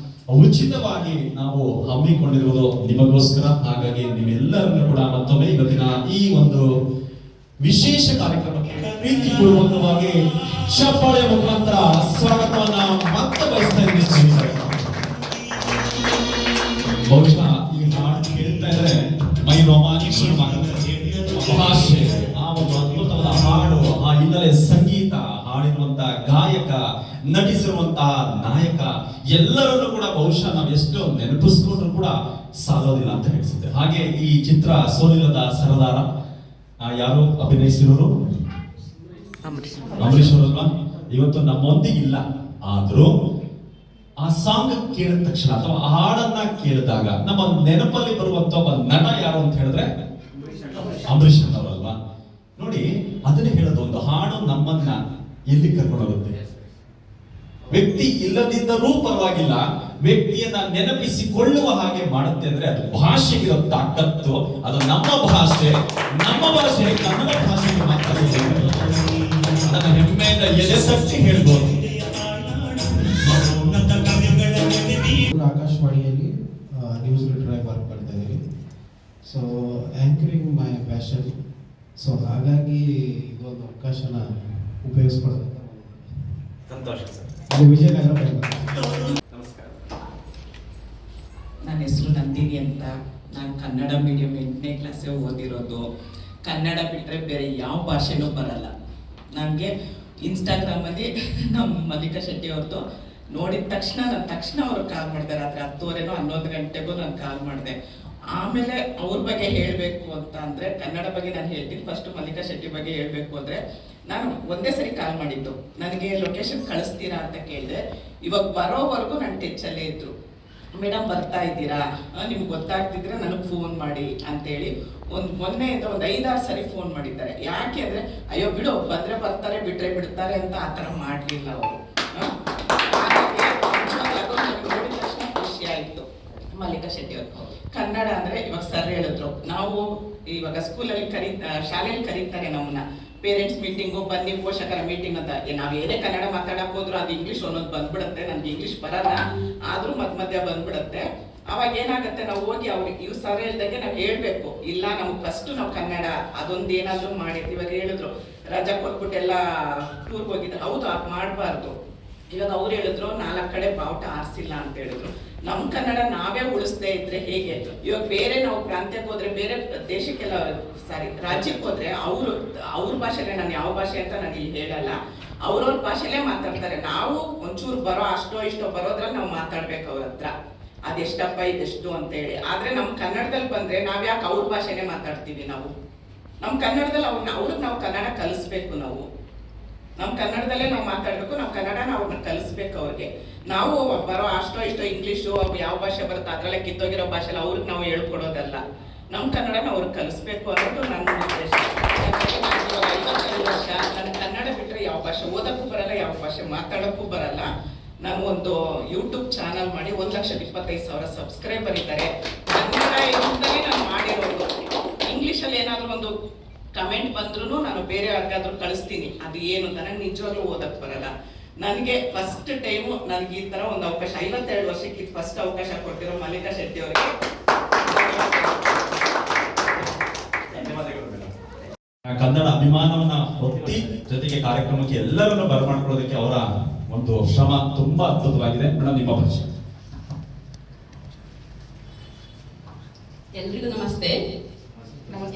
ಉಚಿತವಾಗಿ ನಾವು ಹಮ್ಮಿಕೊಂಡಿರುವುದು ನಿಮಗೋಸ್ಕರ. ಹಾಗಾಗಿ ನೀವೆಲ್ಲರನ್ನು ಕೂಡ ಮತ್ತೊಮ್ಮೆ ಇವತ್ತಿನ ಈ ಒಂದು ವಿಶೇಷ ಕಾರ್ಯಕ್ರಮಕ್ಕೆ ಪ್ರೀತಿಪೂರ್ವಕವಾಗಿ ಚಪ್ಪಾಳೆಯ ಮುಖಾಂತರ ಸ್ವಾಗತವನ್ನ ಮತ್ತೆ ಬಯಸ್ತಾ ಇದ್ದೀನಿ. ಬಹುಶಃ ಈ ಹಾಡು ಕೇಳ್ತಾ ಇದ್ರೆ ಮೈ ರೋಮಾಂಚನವಾಗುತ್ತೆ. ಭಾಷೆ, ಆ ಒಂದು ಅದ್ಭುತವಾದ ಹಾಡು, ಆ ಹಿನ್ನೆಲೆ ಸಂಗೀತ, ಹಾಡಿರುವಂತ ಗಾಯಕ, ನಟಿಸಿರುವಂತಹ ನಾಯಕ ಎಲ್ಲರನ್ನು ಕೂಡ ಬಹುಶಃ ನಾವು ಎಷ್ಟು ನೆನಪಿಸ್ಕೊಂಡ್ರು ಕೂಡ ಸಾಲೋದಿಲ್ಲ ಅಂತ ಹೇಳಿಸುತ್ತೆ. ಹಾಗೆ ಈ ಚಿತ್ರ ಸೋಲಿಲ್ಲದ ಸರದಾರ ಯಾರು ಅಭಿನಯಿಸಿರೋರು? ಅಂಬರೀಶ್ ಅವರಲ್ವಾ? ಇವತ್ತು ನಮ್ಮೊಂದಿಗಿಲ್ಲ, ಆದ್ರೂ ಆ ಸಾಂಗ್ ಕೇಳಿದ ತಕ್ಷಣ ಅಥವಾ ಆ ಹಾಡನ್ನ ಕೇಳಿದಾಗ ನಮ್ಮ ನೆನಪಲ್ಲಿ ಬರುವಂತ ಒಬ್ಬ ನಟ ಯಾರು ಅಂತ ಹೇಳಿದ್ರೆ ಅಂಬರೀಶ್ ಅವರಲ್ವಾ? ನೋಡಿ, ಅದನ್ನೇ ಹೇಳೋದು, ಒಂದು ಹಾಡು ನಮ್ಮನ್ನ ಎಲ್ಲಿ ಕರ್ಕೊಂಡು ಹೋಗುತ್ತೆ. ವ್ಯಕ್ತಿ ಇಲ್ಲದಿದ್ದರೂ ಪರವಾಗಿಲ್ಲ, ವ್ಯಕ್ತಿಯನ್ನ ನೆನಪಿಸಿಕೊಳ್ಳುವ ಹಾಗೆ ಮಾಡುತ್ತೆ ಅಂದ್ರೆ ಅದು ಭಾಷೆಗಿರೋ ತಾಕತ್ತು. ಅದು ನಮ್ಮ ಭಾಷೆ ಕನ್ನಡ ಭಾಷೆಗೆ ಮಾತ್ರ ಅದನ್ನ ಹೆಮ್ಮೆಯಿಂದ ಎದೆ ತಟ್ಟಿ ಹೇಳ್ಬೋದು. ಆಕಾಶವಾಣಿಯಲ್ಲಿ ನ್ಯೂಸ್ ರಿಟರ್ ಆಗಿ ವರ್ಕ್ ಮಾಡ್ತಾ ಇದ್ದೀವಿ. So anchoring my passion. So ಹಾಗಾಗಿ ಇದೊಂದು ಅವಕಾಶನ ಉಪಯೋಗಿಸ್ಕೊಳ್ಳೋದು ಸಂತೋಷ ಸರ್. ಅದು ವಿಜಯನಗರ. ನಮಸ್ಕಾರ. ನನ್ನ ಹೆಸರು ನಂದಿನಿ ಅಂತ. ನಾನು ಕನ್ನಡ ಮೀಡಿಯಂ 8ನೇ ಕ್ಲಾಸೇ ಓದಿರೋದು. ಕನ್ನಡ ಬಿಟ್ಟರೆ ಬೇರೆ ಯಾವ ಭಾಷೆನೂ ಬರಲ್ಲ ನನಗೆ. ಇನ್ಸ್ಟಾಗ್ರಾಮಲ್ಲಿ ನಮ್ಮ ಮಲ್ಲಿಕಾ ಶೆಟ್ಟಿ ಅವ್ರದ್ದು ನೋಡಿದ ತಕ್ಷಣ ಅವರು ಕಾಲ್ ಮಾಡಿದೆ. ರಾತ್ರಿ 10:30 11 ಗಂಟೆಗೂ ನಾನು ಕಾಲ್ ಮಾಡಿದೆ. ಆಮೇಲೆ ಅವ್ರ ಬಗ್ಗೆ ಹೇಳಬೇಕು ಅಂತ ಅಂದರೆ ಕನ್ನಡ ಬಗ್ಗೆ ನಾನು ಹೇಳ್ತೀನಿ. ಫಸ್ಟ್ ಮಲ್ಲಿಕಾ ಶೆಟ್ಟಿ ಬಗ್ಗೆ ಹೇಳಬೇಕು ಅಂದರೆ, ನಾನು ಒಂದೇ ಸರಿ ಕಾಲ್ ಮಾಡಿದ್ದು. ನನಗೆ ಲೊಕೇಶನ್ ಕಳಿಸ್ತೀರಾ ಅಂತ ಕೇಳಿದೆ. ಇವಾಗ ಬರೋವರೆಗೂ ನನ್ನ ಟೆಚ್ಚಲ್ಲೇ ಇದ್ರು. ಮೇಡಮ್ ಬರ್ತಾ ಇದ್ದೀರಾ, ನಿಮ್ಗೆ ಗೊತ್ತಾಗ್ತಿದ್ರೆ ನನಗೆ ಫೋನ್ ಮಾಡಿ ಅಂತೇಳಿ ಮೊನ್ನೆಯಿಂದ ಒಂದು 5-6 ಸರಿ ಫೋನ್ ಮಾಡಿದ್ದಾರೆ. ಯಾಕೆ ಅಂದರೆ, ಅಯ್ಯೋ ಬಿಡು, ಬಂದರೆ ಬರ್ತಾರೆ, ಬಿಟ್ಟರೆ ಬಿಡ್ತಾರೆ ಅಂತ ಆ ಥರ ಮಾಡಲಿಲ್ಲ ಅವರು. ನೋಡಿದ ತಕ್ಷಣ ಖುಷಿ ಆಯಿತು. ಮಲ್ಲಿಕಾ ಶೆಟ್ಟಿ ಅವರು ಕನ್ನಡ ಅಂದರೆ ಇವಾಗ ಸರ್ ಹೇಳಿದ್ರು, ನಾವು ಇವಾಗ ಸ್ಕೂಲಲ್ಲಿ ಶಾಲೆಯಲ್ಲಿ ಕರೀತಾರೆ ನಮ್ಮನ್ನ ಪೇರೆಂಟ್ಸ್ ಮೀಟಿಂಗು, ಬನ್ನಿ ಪೋಷಕರ ಮೀಟಿಂಗ್ ಅಂತ. ನಾವು ಏನೇ ಕನ್ನಡ ಮಾತಾಡಕ್ ಹೋದ್ರು ಅದು ಇಂಗ್ಲೀಷ್ ಅನ್ನೋದು ಬಂದ್ಬಿಡುತ್ತೆ. ನನ್ಗೆ ಇಂಗ್ಲೀಷ್ ಬರಲ್ಲ, ಆದ್ರೂ ಮಧ್ಯ ಬಂದ್ಬಿಡುತ್ತೆ. ಅವಾಗ ಏನಾಗುತ್ತೆ, ನಾವು ಹೋಗಿ ಅವ್ರಿಗೆ ಇವ್ ಸರ್ ಹೇಳ್ದಂಗೆ ನಾವು ಹೇಳ್ಬೇಕು, ಇಲ್ಲ ನಮ್ಗೆ ಫಸ್ಟ್ ನಾವು ಕನ್ನಡ ಅದೊಂದು ಏನಾದ್ರು ಮಾಡಿರ್ತೀವಿ. ಇವಾಗ ಹೇಳಿದ್ರು ರಜಾ ಕೊಟ್ಬಿಟ್ಟೆಲ್ಲ ಟೂರ್ಗೆ ಹೋಗಿದ್ರು. ಹೌದು, ಅದು ಮಾಡಬಾರ್ದು. ಇವಾಗ ಅವ್ರು ಹೇಳಿದ್ರು 4 ಕಡೆ ಬಾವುಟ ಆರಿಸಿಲ್ಲ ಅಂತ ಹೇಳಿದ್ರು. ನಮ್ಮ ಕನ್ನಡ ನಾವೇ ಉಳಿಸದೇ ಇದ್ರೆ ಹೇಗೆ? ಇವಾಗ ಬೇರೆ ನಾವು ಪ್ರಾಂತ್ಯಕ್ಕೆ ಹೋದ್ರೆ, ಬೇರೆ ದೇಶಕ್ಕೆಲ್ಲ ರಾಜ್ಯಕ್ಕೆ ಹೋದ್ರೆ ಅವ್ರ ಭಾಷೆಲೆ, ನಾನು ಯಾವ ಭಾಷೆ ಅಂತ ನಾನು ಇಲ್ಲಿ ಹೇಳಲ್ಲ, ಅವ್ರವ್ರ ಭಾಷೆಲೇ ಮಾತಾಡ್ತಾರೆ. ನಾವು ಒಂಚೂರು ಅಷ್ಟೋ ಇಷ್ಟೋ ಬರೋದ್ರಲ್ಲಿ ನಾವು ಮಾತಾಡ್ಬೇಕು ಅವ್ರ ಹತ್ರ, ಅದೆಷ್ಟಪ್ಪ ಇದೆಷ್ಟು ಅಂತೇಳಿ. ಆದ್ರೆ ನಮ್ಮ ಕನ್ನಡದಲ್ಲಿ ಬಂದ್ರೆ ನಾವ್ ಯಾಕೆ ಅವ್ರ ಭಾಷೆನೇ ಮಾತಾಡ್ತೀವಿ? ನಾವು ನಮ್ಮ ಕನ್ನಡದಲ್ಲಿ ಅವ್ರಿಗೆ ನಾವು ಕನ್ನಡ ಕಲಿಸ್ಬೇಕು. ನಾವು ನಮ್ಮ ಕನ್ನಡದಲ್ಲೇ ನಾವು ಮಾತಾಡ್ಬೇಕು, ನಾವು ಕನ್ನಡನ ಅವ್ರನ್ನ ಕಲಿಸ್ಬೇಕು ಅವ್ರಿಗೆ. ನಾವು ಅಷ್ಟೋ ಇಷ್ಟೋ ಇಂಗ್ಲೀಷು ಯಾವ ಭಾಷೆ ಬರುತ್ತೆ ಅದರಲ್ಲೇ ಕಿತ್ತೋಗಿರೋ ಭಾಷೆಲ್ಲ ಅವ್ರಿಗೆ ನಾವು ಹೇಳ್ಕೊಡೋದಲ್ಲ, ನಮ್ಮ ಕನ್ನಡನ ಅವ್ರಿಗೆ ಕಲಿಸ್ಬೇಕು ಅನ್ನೋದು ನನ್ನ ಉದ್ದೇಶ. 55 ವರ್ಷ ನನ್ನ ಕನ್ನಡ ಬಿಟ್ಟರೆ ಯಾವ ಭಾಷೆ ಓದಕ್ಕೂ ಬರಲ್ಲ, ಯಾವ ಭಾಷೆ ಮಾತಾಡೋಕ್ಕೂ ಬರಲ್ಲ. ನಾನು ಒಂದು ಯೂಟ್ಯೂಬ್ ಚಾನಲ್ ಮಾಡಿ 1,25,000 ಸಬ್ಸ್ಕ್ರೈಬರ್ ಇದ್ದಾರೆ. ಕನ್ನಡ ಇಂದಲೇ ನಾನು ಮಾಡಿರೋದು. ಇಂಗ್ಲೀಷಲ್ಲಿ ಏನಾದರೂ ಒಂದು ಕಮೆಂಟ್ ಬಂದ್ರೂ ನಾನು ಬೇರೆ ಯಾರಿಗಾದ್ರೂ ಕಳಿಸ್ತೀನಿ. ಅದು ಏನು ಅಂತ ನನಗೆ ನಿಜವಾಗ್ಲೂ ಓದಕ್ಕೆ ಬರಲ್ಲ. ನನಗೆ ಫಸ್ಟ್ ಟೈಮು ನನಗೆ ಈ ಥರ ಒಂದು ಅವಕಾಶ 52 ವರ್ಷಕ್ಕೆ ಇದು ಫಸ್ಟ್ ಅವಕಾಶ ಕೊಟ್ಟಿರೋ ಮಲ್ಲಿಕಾ ಶೆಟ್ಟಿ ಅವರಿಗೆ ಧನ್ಯವಾದಗಳು ಮೇಡಮ್. ಕನ್ನಡ ಅಭಿಮಾನವನ್ನ ಹೊತ್ತಿ ಜೊತೆಗೆ ಕಾರ್ಯಕ್ರಮಕ್ಕೆ ಎಲ್ಲರನ್ನು ಬರಮಾಡ್ಕೊಳ್ಳೋದಕ್ಕೆ ಅವರ ಒಂದು ಶ್ರಮ ತುಂಬಾ ಅದ್ಭುತವಾಗಿದೆ. ಮೇಡಮ್, ನಿಮ್ಮ ಪರಿಚಯ. ಎಲ್ರಿಗೂ ನಮಸ್ತೆ.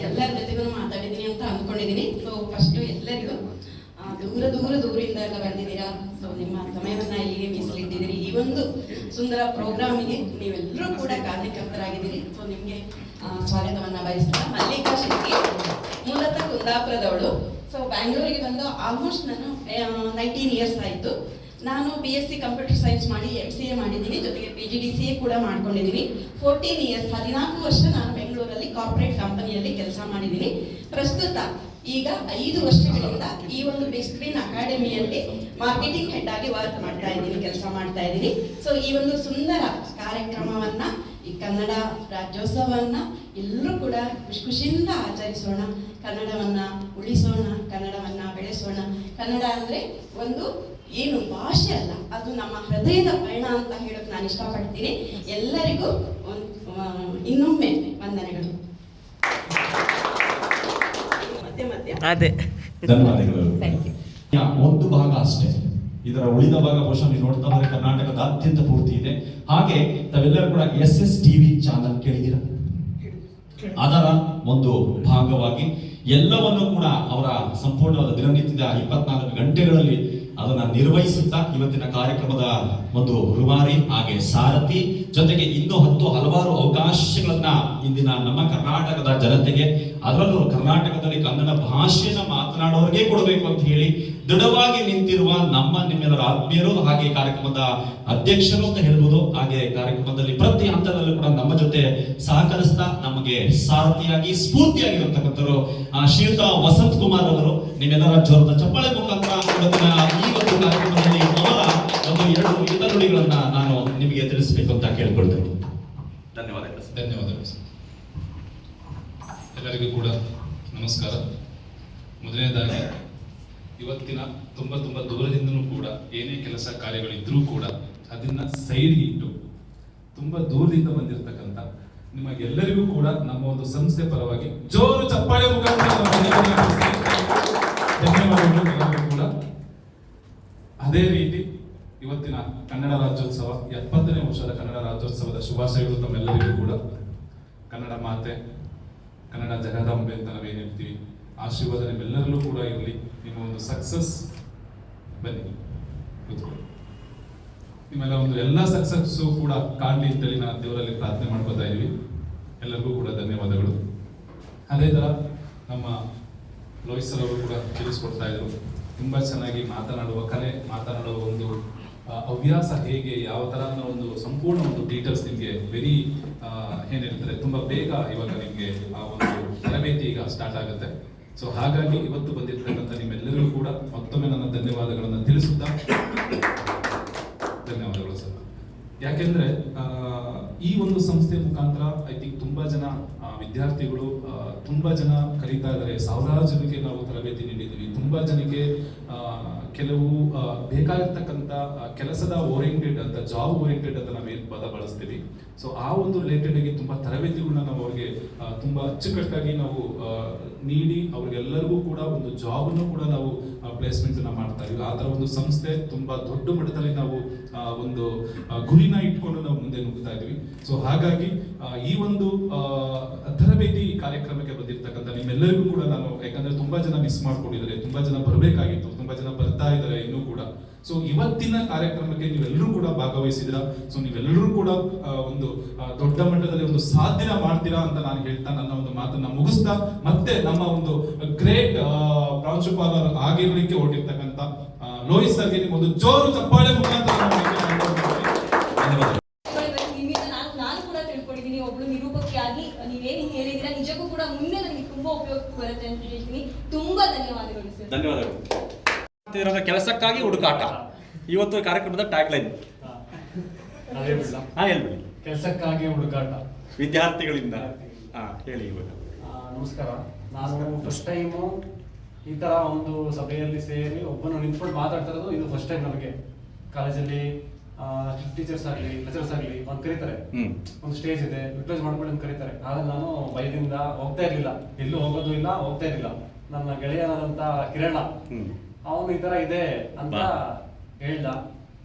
ಎಲ್ಲರ ಜೊತೆಗೂ ಮಾತಾಡಿದ್ದೀನಿ ಅಂತ ಅಂದ್ಕೊಂಡಿದ್ದೀನಿ. ಸೊ ಫಸ್ಟ್ ಎಲ್ಲರಿಗೂ ದೂರದಿಂದ ಎಲ್ಲ ಬಂದಿದ್ದೀರಾ. ಸೊ ನಿಮ್ಮ ಸಮಯವನ್ನ ಇಲ್ಲಿಗೆ ಮೀಸಲಿಟ್ಟಿದ್ದೀರಿ. ಈ ಒಂದು ಸುಂದರ ಪ್ರೋಗ್ರಾಮಿಗೆ ನೀವೆಲ್ಲರೂ ಕೂಡ ಕಾರಣಕರ್ತರಾಗಿದ್ದೀರಿ. ಸೊ ನಿಮಗೆ ಸ್ವಾಗತವನ್ನ ಬಯಸ್ತಾ, ಮಲ್ಲಿಕಾ ಶೆಟ್ಟಿ ಮೂಲತಃ ಕುಂದಾಪುರದವಳು. ಸೊ ಬ್ಯಾಂಗ್ಳೂರಿಗೆ ಬಂದು ಆಲ್ಮೋಸ್ಟ್ ನಾನು 19 ಇಯರ್ಸ್ ಆಯಿತು. ನಾನು BSc ಕಂಪ್ಯೂಟರ್ ಸೈನ್ಸ್ ಮಾಡಿ MCA ಮಾಡಿದ್ದೀನಿ, ಜೊತೆಗೆ PGDCA ಕೂಡ ಮಾಡ್ಕೊಂಡಿದ್ದೀನಿ. 14 ಇಯರ್ಸ್ 14 ವರ್ಷ ನಾನು ಬೆಂಗಳೂರಲ್ಲಿ ಕಾರ್ಪೊರೇಟ್ ಕಂಪನಿಯಲ್ಲಿ ಕೆಲಸ ಮಾಡಿದ್ದೀನಿ. ಪ್ರಸ್ತುತ ಈಗ 5 ವರ್ಷಗಳಿಂದ ಈ ಒಂದು ಬಿಗ್ ಸ್ಕ್ರೀನ್ ಅಕಾಡೆಮಿಯಲ್ಲಿ ಮಾರ್ಕೆಟಿಂಗ್ ಹೆಡ್ ಆಗಿ ವರ್ಕ್ ಮಾಡ್ತಾ ಇದ್ದೀನಿ, ಕೆಲಸ ಮಾಡ್ತಾ ಇದ್ದೀನಿ. ಸೊ ಈ ಒಂದು ಸುಂದರ ಕಾರ್ಯಕ್ರಮವನ್ನ, ಈ ಕನ್ನಡ ರಾಜ್ಯೋತ್ಸವವನ್ನ ಎಲ್ಲರೂ ಕೂಡ ಖುಷಿಯಿಂದ ಆಚರಿಸೋಣ. ಕನ್ನಡವನ್ನ ಉಳಿಸೋಣ, ಕನ್ನಡವನ್ನ ಬೆಳೆಸೋಣ. ಕನ್ನಡ ಅಂದ್ರೆ ಒಂದು ಏನು ಭಾಷೆ ಅಲ್ಲ, ಅದು ನಮ್ಮ ಹೃದಯದ ಪಯಣ ಅಂತ ಹೇಳೋಕೆ ನಾನು ಇಷ್ಟಪಡ್ತೀನಿ. ಎಲ್ಲರಿಗೂ ಇನ್ನೊಮ್ಮೆ ವಂದನೆಗಳು. ಅದೇ ಧನ್ಯವಾದಗಳು. ಒಂದು ಭಾಗ ಅಷ್ಟೇ, ಇದರ ಉಳಿದ ಭಾಗ ಬಹುಶಃ ನೀವು ನೋಡ್ತಾ ಹೋದ್ರೆ ಕರ್ನಾಟಕದಾದ್ಯಂತ ಪೂರ್ತಿ ಇದೆ. ಹಾಗೆ ತಾವೆಲ್ಲರೂ ಕೂಡ SS TV ಚಾನಲ್ ಕೇಳಿದ್ದೀರಾ? ಅದರ ಒಂದು ಭಾಗವಾಗಿ ಎಲ್ಲವನ್ನು ಕೂಡ ಅವರ ಸಂಪೂರ್ಣವಾದ ದಿನನಿತ್ಯದ 24 ಗಂಟೆಗಳಲ್ಲಿ ಅದನ್ನ ನಿರ್ವಹಿಸುತ್ತಾ ಇವತ್ತಿನ ಕಾರ್ಯಕ್ರಮದ ಒಂದು ರೂವಾರಿ ಹಾಗೆ ಸಾರಥಿ, ಜೊತೆಗೆ ಇನ್ನೂ ಹಲವಾರು ಅವಕಾಶಗಳನ್ನ ಇಂದಿನ ನಮ್ಮ ಕರ್ನಾಟಕದ ಜನತೆಗೆ, ಅದರಲ್ಲೂ ಕರ್ನಾಟಕದಲ್ಲಿ ಕನ್ನಡ ಭಾಷೆಯನ್ನ ಮಾತನಾಡೋರಿಗೆ ಕೊಡಬೇಕು ಅಂತ ಹೇಳಿ ದೃಢವಾಗಿ ನಿಂತಿರುವ ನಿಮ್ಮೆಲ್ಲರ ಆತ್ಮೀಯರು, ಹಾಗೆ ಕಾರ್ಯಕ್ರಮದ ಅಧ್ಯಕ್ಷರು ಅಂತ ಹೇಳ್ಬೋದು. ಹಾಗೆ ಕಾರ್ಯಕ್ರಮದಲ್ಲಿ ಪ್ರತಿ ಹಂತದಲ್ಲೂ ಕೂಡ ನಮ್ಮ ಜೊತೆ ಸಹಕರಿಸ್ತಾ ನಮಗೆ ಸಾರಥಿಯಾಗಿ ಸ್ಫೂರ್ತಿಯಾಗಿರತಕ್ಕಂಥವರು ಶ್ರೀಯುತ ವಸಂತ್ ಕುಮಾರ್ ಅವರು. ನಿಮ್ಮೆಲ್ಲರ ಜೋರದ ಚಪ್ಪಾಳೆ ಮುಖಾಂತರ ಈ ಒಂದು ಕಾರ್ಯಕ್ರಮದಲ್ಲಿ ಅವರ ಒಂದು 2 ನುಡಿಗಳನ್ನ ನಾನು ನಿಮಗೆ ತಿಳಿಸಬೇಕು ಅಂತ ಕೇಳ್ಕೊಳ್ತೇನೆ. ಧನ್ಯವಾದಗಳು. ಧನ್ಯವಾದಗಳು. ಎಲ್ಲರಿಗೂ ಕೂಡ ನಮಸ್ಕಾರ. ಮೊದಲನೇದಾಗಿ ಇವತ್ತಿನ ತುಂಬ ದೂರದಿಂದನೂ ಕೂಡ ಏನೇ ಕೆಲಸ ಕಾರ್ಯಗಳಿದ್ರೂ ಕೂಡ ಅದನ್ನ ಸೈಡ್ಗೆ ಇಟ್ಟು ತುಂಬಾ ದೂರದಿಂದ ಬಂದಿರತಕ್ಕಂಥ ನಿಮಗೆಲ್ಲರಿಗೂ ಕೂಡ ನಮ್ಮ ಒಂದು ಸಂಸ್ಥೆ ಪರವಾಗಿ ಜೋರು ಚಪ್ಪಾಳೆ ಮುಖಾಂತರ ಧನ್ಯವಾದಗಳು ಕೂಡ. ಅದೇ ರೀತಿ ಇವತ್ತಿನ ಕನ್ನಡ ರಾಜ್ಯೋತ್ಸವ 70ನೇ ವರ್ಷದ ಕನ್ನಡ ರಾಜ್ಯೋತ್ಸವದ ಶುಭಾಶಯಗಳು ತಮ್ಮೆಲ್ಲರಿಗೂ ಕೂಡ. ಕನ್ನಡ ಮಾತೆ, ಕನ್ನಡ ಜಗದಾಂಬೆ ಅಂತ ನಾವೇನು ಹೇಳ್ತೀವಿ, ಆಶೀರ್ವಾದ ನಿಮ್ಮೆಲ್ಲರಲ್ಲೂ ಕೂಡ ಇರಲಿ. ನಿಮ್ಮ ಒಂದು ಸಕ್ಸಸ್ ಬನ್ನಿ ಕೂತ್ಕೊಳ್ಳಿ. ನಿಮ್ಮೆಲ್ಲ ಒಂದು ಎಲ್ಲ ಸಕ್ಸಸ್ಸು ಕೂಡ ಕಾಣಲಿ ಅಂತೇಳಿ ನಾನು ದೇವರಲ್ಲಿ ಪ್ರಾರ್ಥನೆ ಮಾಡ್ಕೊತಾ ಇದೀವಿ. ಎಲ್ಲರಿಗೂ ಕೂಡ ಧನ್ಯವಾದಗಳು. ಅದೇ ತರ ನಮ್ಮ ಲೋಹಿತ್ ಸರ್ ಅವರು ಕೂಡ ತಿಳಿಸ್ಕೊಡ್ತಾ ಇದ್ರು, ತುಂಬಾ ಚೆನ್ನಾಗಿ ಮಾತನಾಡುವ ಕಲೆ, ಮಾತನಾಡುವ ಒಂದು ಹವ್ಯಾಸ ಹೇಗೆ, ಯಾವ ತರ ಅನ್ನೋ ಒಂದು ಸಂಪೂರ್ಣ ಒಂದು ಡೀಟೇಲ್ಸ್ ನಿಮಗೆ ವೆರಿ ಏನ್ ಹೇಳ್ತಾರೆ ತುಂಬಾ ಬೇಗ ಇವಾಗ ನಿಮಗೆ ಆ ಒಂದು ತರಬೇತಿ ಈಗ ಸ್ಟಾರ್ಟ್ ಆಗುತ್ತೆ. ಸೊ ಹಾಗಾಗಿ ಇವತ್ತು ಬಂದಿರ್ತಕ್ಕಂಥ ನಿಮ್ಮೆಲ್ಲರಿಗೂ ಕೂಡ ಮತ್ತೊಮ್ಮೆ ನನ್ನ ಧನ್ಯವಾದಗಳನ್ನು ತಿಳಿಸುತ್ತಾ, ಧನ್ಯವಾದಗಳು ಸರ್. ಯಾಕೆಂದ್ರೆ ಈ ಒಂದು ಸಂಸ್ಥೆ ಮುಖಾಂತರ ಐ ಥಿಂಕ್ ತುಂಬಾ ಜನ ವಿದ್ಯಾರ್ಥಿಗಳು ತುಂಬಾ ಜನ ಕಲಿತಾ ಇದ್ದಾರೆ. ಸಾವಿರಾರು ಜನಕ್ಕೆ ನಾವು ತರಬೇತಿ ನೀಡಿದ್ದೀವಿ. ತುಂಬಾ ಜನಕ್ಕೆ ಕೆಲವು ಬೇಕಾಗಿರ್ತಕ್ಕಂಥ ಕೆಲಸದ ಓರಿಯೆಂಟೆಡ್ ಅಂತ, ಜಾಬ್ ಓರಿಯೆಂಟೆಡ್ ಅಂತ ನಾವೇನು ಪದ ಬಳಸ್ತೀವಿ. ಸೊ ಆ ಒಂದು ರಿಲೇಟೆಡ್ ಆಗಿ ತುಂಬಾ ತರಬೇತಿಗಳನ್ನ ನಾವು ಅವ್ರಿಗೆ ತುಂಬಾ ಅಚ್ಚುಕಟ್ಟಾಗಿ ನಾವು ನೀಡಿ ಅವ್ರಿಗೆಲ್ಲರಿಗೂ ಕೂಡ ಒಂದು ಜಾಬ್ ಅನ್ನು ಕೂಡ ನಾವು ಪ್ಲೇಸ್ಮೆಂಟ್ ಅನ್ನ ಮಾಡ್ತಾ ಇದೀವಿ. ಆ ತರ ಒಂದು ಸಂಸ್ಥೆ ತುಂಬಾ ದೊಡ್ಡ ಮಟ್ಟದಲ್ಲಿ ನಾವು ಒಂದು ಗುರಿನ ಇಟ್ಕೊಂಡು ನಾವು ಮುಂದೆ ನುಗ್ಗುತ್ತಾ ಇದೀವಿ. ಸೊ ಹಾಗಾಗಿ ಈ ಒಂದು ತರಬೇತಿ ಕಾರ್ಯಕ್ರಮಕ್ಕೆ ಬಂದಿರ್ತಕ್ಕಂಥ ನಿಮ್ಮೆಲ್ಲರಿಗೂ ಕೂಡ ನಾನು, ಯಾಕಂದ್ರೆ ತುಂಬಾ ಜನ ಮಿಸ್ ಮಾಡ್ಕೊಂಡಿದ್ದಾರೆ, ತುಂಬಾ ಜನ ಬರಬೇಕಾಗಿತ್ತು, ತುಂಬಾ ಜನ ಬರ್ತಾ ಇದ್ದಾರೆ ಇನ್ನೂ ಕೂಡ. ಸೊ ಇವತ್ತಿನ ಕಾರ್ಯಕ್ರಮಕ್ಕೆ ನೀವೆಲ್ಲರೂ ಕೂಡ ಭಾಗವಹಿಸಿದಿರಾ. ಸೊ ನೀವೆಲ್ಲರೂ ಕೂಡ ಒಂದು ದೊಡ್ಡ ಮಟ್ಟದಲ್ಲಿ ಒಂದು ಸಾಧನೆ ಮಾಡ್ತೀರಾ ಅಂತ ನಾನು ಹೇಳ್ತಾ ನನ್ನ ಒಂದು ಮಾತನ್ನ ಮುಗಿಸ್ತಾ, ಮತ್ತೆ ನಮ್ಮ ಒಂದು ಗ್ರೇಟ್ ಪ್ರಾಂಶುಪಾಲರು ಆಗಿರ್ಲಿಕ್ಕೆ ಹೊರಟಿರ್ತಕ್ಕಂಥ ಲೋಹಿತ್ ಸರ್ಗೆ ನಿಮ್ಮ ಒಂದು ಜೋರು ಚಪ್ಪಾಳೆ ಮುಖಾಂತರ ನಾನು ಕೂಡ ತಿಳ್ಕೊಂಡಿದ್ದೀನಿ. ಒಬ್ಳು ನಿರೂಪಕಿಯಾಗಿ ನೀವೇನು ಹೇಳಿದೀರಾ ನಿಜಕ್ಕೂ ಕೂಡ ಮುಂದೆ ನನಗೆ ತುಂಬಾ ಉಪಯೋಗ ಬರುತ್ತೆ ಅಂತ ಹೇಳ್ತೀನಿ. ತುಂಬಾ ಧನ್ಯವಾದಗಳು ಸರ್. ಧನ್ಯವಾದಗಳು. ಕೆಲಸಕ್ಕಾಗಿ ಹುಡುಕಾಟ ಇವತ್ತು ಕಾರ್ಯಕ್ರಮದ ಟ್ಯಾಗ್ ಲೈನ್ ಹೇಳ್ಬಿಡಿ. ಕೆಲಸಕ್ಕಾಗಿ ಹುಡುಕಾಟ ವಿದ್ಯಾರ್ಥಿಗಳಿಂದ ಹೇಳಿ. ಇವಾಗ ನಮಸ್ಕಾರ. ನಾನು ಫಸ್ಟ್ ಟೈಮು ಈ ಥರ ಒಂದು ಸಭೆಯಲ್ಲಿ ಸೇರಿ ಒಬ್ಬನು ನಿಂತ್ಕೊಂಡು ಮಾತಾಡ್ತಾ ಇರೋದು ಇದು ಫಸ್ಟ್ ಟೈಮ್ ನಮಗೆ. ಕಾಲೇಜಲ್ಲಿ ಟೀಚರ್ಸ್ ಆಗಲಿ ಲೆಕ್ಚರ್ಸ್ ಆಗಲಿ ಒಂದು ಕರೀತಾರೆ, ಒಂದು ಸ್ಟೇಜ್ ಇದೆ ಯುಟಿಲೈಸ್ ಮಾಡ್ಕೊಳ್ಳಿ ಅಂತ ಕರೀತಾರೆ. ಆದರೆ ನಾನು ಭಯದಿಂದ ಹೋಗ್ತಾ ಇರಲಿಲ್ಲ, ಎಲ್ಲೂ ಹೋಗೋದು ಇಲ್ಲ, ಹೋಗ್ತಾ ಇರಲಿಲ್ಲ. ನನ್ನ ಗೆಳೆಯನಾದಂಥ ಕಿರಣ ಅವನು ಈ ಥರ ಇದೆ ಅಂತ ಹೇಳ್ದ.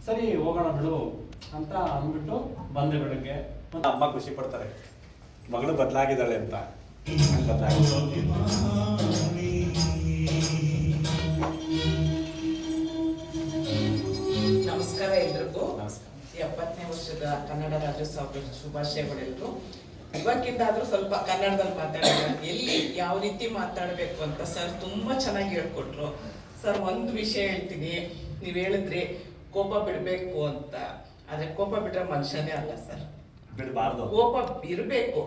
ಸರಿ ಹೋಗೋಣ ಬಿಡು ಅಂತ ಅಂದ್ಬಿಟ್ಟು ಬಂದೆ ಬೆಳಗ್ಗೆ. ಅಮ್ಮ ಖುಷಿ ಪಡ್ತಾರೆ, ಮಗಳು ಬದಲಾಗಿದ್ದಾಳೆ ಅಂತ. ನಮಸ್ಕಾರ ಎಲ್ರಿಗೂ. 70ನೇ ವರ್ಷದ ಕನ್ನಡ ರಾಜ್ಯೋತ್ಸವ ಶುಭಾಶಯಗಳೆಲ್ಲರೂ. ಇವಾಗಿಂದಾದ್ರೂ ಸ್ವಲ್ಪ ಕನ್ನಡದಲ್ಲಿ ಮಾತಾಡೋಣ, ಎಲ್ಲಿ ಯಾವ ರೀತಿ ಮಾತಾಡಬೇಕು ಅಂತ ಸರ್ ತುಂಬಾ ಚೆನ್ನಾಗಿ ಹೇಳ್ಕೊಟ್ರು. ಸರ್ ಒಂದು ವಿಷಯ ಹೇಳ್ತೀನಿ, ನೀವು ಹೇಳಿದ್ರಿ ಕೋಪ ಬಿಡಬೇಕು ಅಂತ. ಆದ್ರೆ ಕೋಪ ಬಿಟ್ರೆ ಮನುಷ್ಯನೇ ಅಲ್ಲ ಸರ್, ಬಿಡಬಾರ್ದು. ಕೋಪ ಇರ್ಬೇಕು,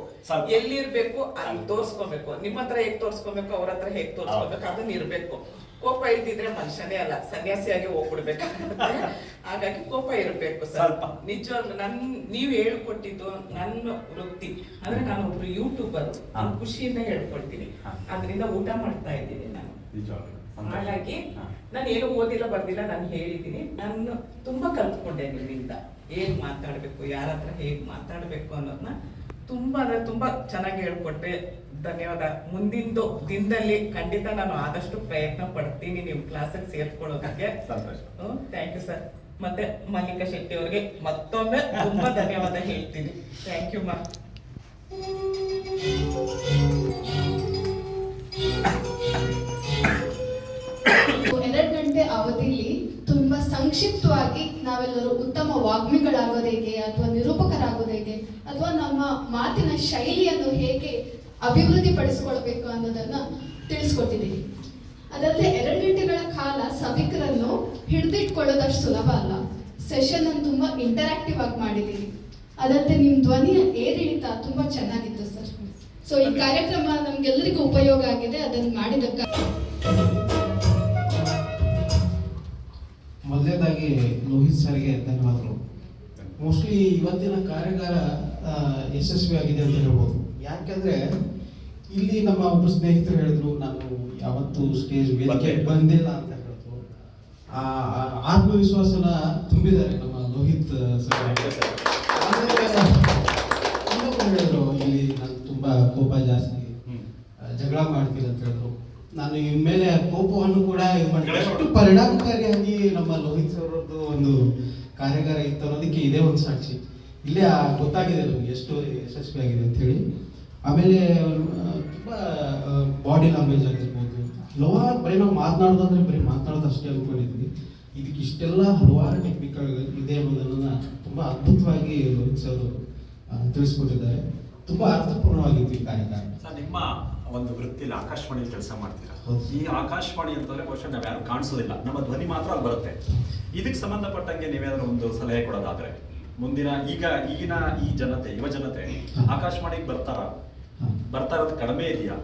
ಎಲ್ಲಿರ್ಬೇಕು ಅಲ್ಲಿ ತೋರ್ಸ್ಕೊಬೇಕು. ನಿಮ್ಮ ಹತ್ರ ಹೇಗ್ ತೋರ್ಸ್ಕೊಬೇಕು, ಅವ್ರ ಹತ್ರ ಹೇಗ್ ತೋರ್ಸ್ಕೊಬೇಕು, ಅದನ್ನ ಇರ್ಬೇಕು. ಕೋಪ ಇಲ್ದಿದ್ರೆ ಮನುಷ್ಯನೇ ಅಲ್ಲ, ಸನ್ಯಾಸಿಯಾಗಿ ಹೋಗ್ಬಿಡ್ಬೇಕಾಗುತ್ತೆ. ಹಾಗಾಗಿ ಕೋಪ ಇರಬೇಕು ಸರ್. ನಿಜವಾಗ್ಲು ನೀವು ಹೇಳ್ಕೊಟ್ಟಿದ್ದು ನನ್ನ ವೃತ್ತಿ ಅಂದ್ರೆ ನಾನು ಒಬ್ರು ಯೂಟ್ಯೂಬರ್, ನಾನು ಖುಷಿಯಿಂದ ಹೇಳ್ಕೊಳ್ತೀನಿ. ಅದರಿಂದ ಊಟ ಮಾಡ್ತಾ ಇದ್ದೀನಿ ನಾನು. ಹಾಗಾಗಿ ನಾನು ಏನು ಓದಿಲ್ಲ ಬರ್ದಿಲ್ಲ, ನಾನು ಹೇಳಿದ್ದೀನಿ. ನಾನು ತುಂಬಾ ಕಲ್ತ್ಕೊಂಡೆ ನಿಮ್ಮಿಂದ, ಹೇಗ್ ಮಾತಾಡ್ಬೇಕು, ಯಾರ ಹತ್ರ ಹೇಗ್ ಮಾತಾಡ್ಬೇಕು ಅನ್ನೋದನ್ನ ತುಂಬಾ ಅಂದ್ರೆ ತುಂಬಾ ಚೆನ್ನಾಗಿ ಹೇಳ್ಕೊಟ್ಟೆ. ಧನ್ಯವಾದ. ಮುಂದಿನ ದಿನದಲ್ಲಿ ಖಂಡಿತ ನಾನು ಆದಷ್ಟು ಪ್ರಯತ್ನ ಪಡ್ತೀನಿ ನೀವು ಕ್ಲಾಸಿಗೆ ಸೇರ್ಕೊಳ್ಳೋದಕ್ಕೆ. Thank you sir. ಮತ್ತೆ ಮಲ್ಲಿಕಾ ಶೆಟ್ಟಿ ಅವ್ರಿಗೆ ಮತ್ತೊಮ್ಮೆ ತುಂಬಾ ಧನ್ಯವಾದ ಹೇಳ್ತೀನಿ. ಥ್ಯಾಂಕ್ ಯು ಮಾ. 2 ಗಂಟೆ ಅವಧಿಯಲ್ಲಿ ತುಂಬಾ ಸಂಕ್ಷಿಪ್ತವಾಗಿ ನಾವೆಲ್ಲರೂ ಉತ್ತಮ ವಾಗ್ಮಿಗಳಾಗೋದು ಹೇಗೆ, ಅಥವಾ ನಿರೂಪಕರಾಗೋದು ಹೇಗೆ, ಅಥವಾ ನಮ್ಮ ಮಾತಿನ ಶೈಲಿಯನ್ನು ಹೇಗೆ ಅಭಿವೃದ್ಧಿ ಪಡಿಸಿಕೊಳ್ಬೇಕು ಅನ್ನೋದನ್ನ ತಿಳಿಸ್ಕೊಟ್ಟಿದ್ದೀವಿ. ಅದಲ್ಲದೆ 2 ಗಂಟೆಗಳ ಕಾಲ ಸಭಿಕರನ್ನು ಹಿಡಿದಿಟ್ಕೊಳ್ಳೋದಷ್ಟು ಸುಲಭ ಅಲ್ಲ. ಸೆಷನ್ ಅನ್ನು ತುಂಬಾ ಇಂಟರಾಕ್ಟಿವ್ ಆಗಿ ಮಾಡಿದ್ದೀವಿ. ಅದಲ್ಲದೆ ನಿಮ್ಮ ಧ್ವನಿಯ ಏರಿಳಿತ ತುಂಬಾ ಚೆನ್ನಾಗಿತ್ತು ಸರ್. ಸೊ ಈ ಕಾರ್ಯಕ್ರಮ ನಮ್ಗೆಲ್ಲರಿಗೂ ಉಪಯೋಗ ಆಗಿದೆ. ಅದನ್ನು ಮಾಡಿದ್ದಕ್ಕೆ ಮೊದಲನೇದಾಗಿ ಲೋಹಿತ್ ಸರ್ಗೆ ಧನ್ಯವಾದಗಳು. ಮೋಸ್ಟ್ಲಿ ಇವತ್ತಿನ ಕಾರ್ಯಾಗಾರ ಯಶಸ್ವಿಯಾಗಿದೆ ಅಂತ ಹೇಳ್ಬೋದು. ಯಾಕೆಂದ್ರೆ ಇಲ್ಲಿ ನಮ್ಮ ಒಬ್ಬರು ಸ್ನೇಹಿತರು ಹೇಳಿದ್ರು, ನಾನು ಯಾವತ್ತು ಸ್ಟೇಜ್ ವೇದಿಕೆ ಬಂದಿಲ್ಲ ಅಂತ ಹೇಳಿದ್ರು. ಆತ್ಮವಿಶ್ವಾಸನ ತುಂಬಿದ್ದಾರೆ ನಮ್ಮ ಲೋಹಿತ್ ಸರ್. ಹೇಳಿದ್ರು ಇಲ್ಲಿ ನಾನು ತುಂಬಾ ಕೋಪ ಜಾಸ್ತಿ, ಜಗಳ ಮಾಡ್ತೀನಿ ಅಂತ ಹೇಳಿದ್ರು. ನಾನು ಇನ್ಮೇಲೆ ಕೋಪವನ್ನು ಕೂಡ ಎಷ್ಟು ಪರಿಣಾಮಕಾರಿಯಾಗಿ ನಮ್ಮ ಲೋಹಿತ್ ಅವರದ್ದು ಒಂದು ಕಾರ್ಯಾಗಾರ ಇತ್ತು ಅನ್ನೋದಕ್ಕೆ ಇದೇ ಒಂದು ಸಾಕ್ಷಿ. ಇಲ್ಲೇ ಗೊತ್ತಾಗಿದೆ ನಮ್ಗೆ ಎಷ್ಟು ಯಶಸ್ವಿಯಾಗಿದೆ ಅಂತ ಹೇಳಿ. ಆಮೇಲೆ ತುಂಬಾ ಬಾಡಿ ಲ್ಯಾಂಗ್ವೇಜ್ ಆಗಿರ್ಬೋದು, ಹಲವಾರು ಬರೀ ನಾವು ಮಾತನಾಡೋದಂದ್ರೆ ಬರೀ ಮಾತನಾಡೋದು ಅಷ್ಟೇ ಅನ್ಕೊಂಡಿದ್ವಿ. ಇದಕ್ಕೆ ಇಷ್ಟೆಲ್ಲ ಹಲವಾರು ಟೆಕ್ನಿಕಲ್ ಇದೆ ಅನ್ನೋದನ್ನ ತುಂಬಾ ಅದ್ಭುತವಾಗಿ ಲೋಹಿತ್ ಸರ್ ತಿಳಿಸ್ಕೊಟ್ಟಿದ್ದಾರೆ. ತುಂಬಾ ಅರ್ಥಪೂರ್ಣವಾಗಿತ್ತು ಈ ಕಾರ್ಯಕ್ರಮ. ನಿಮ್ಮ ಒಂದು ವೃತ್ತಿಲಿ ಆಕಾಶವಾಣಿಯಲ್ಲಿ ಕೆಲಸ ಮಾಡ್ತೀರಾ. ಈ ಆಕಾಶವಾಣಿ ಅಂತಂದ್ರೆ ಬಹುಶಃ ನಾವ್ ಯಾರು ಕಾಣಿಸೋದಿಲ್ಲ, ನಮ್ಮ ಧ್ವನಿ ಮಾತ್ರ ಅಲ್ಲಿ ಬರುತ್ತೆ. ಇದಕ್ಕೆ ಸಂಬಂಧಪಟ್ಟಂಗೆ ನೀವೇನಾದ್ರೂ ಒಂದು ಸಲಹೆ ಕೊಡೋದಾದ್ರೆ, ಮುಂದಿನ ಈಗಿನ ಈ ಜನತೆ, ಯುವ ಜನತೆ ಆಕಾಶವಾಣಿಗೆ ಬರ್ತಾ ಇರೋದು ಕಡಿಮೆ ಇದೆಯಾ?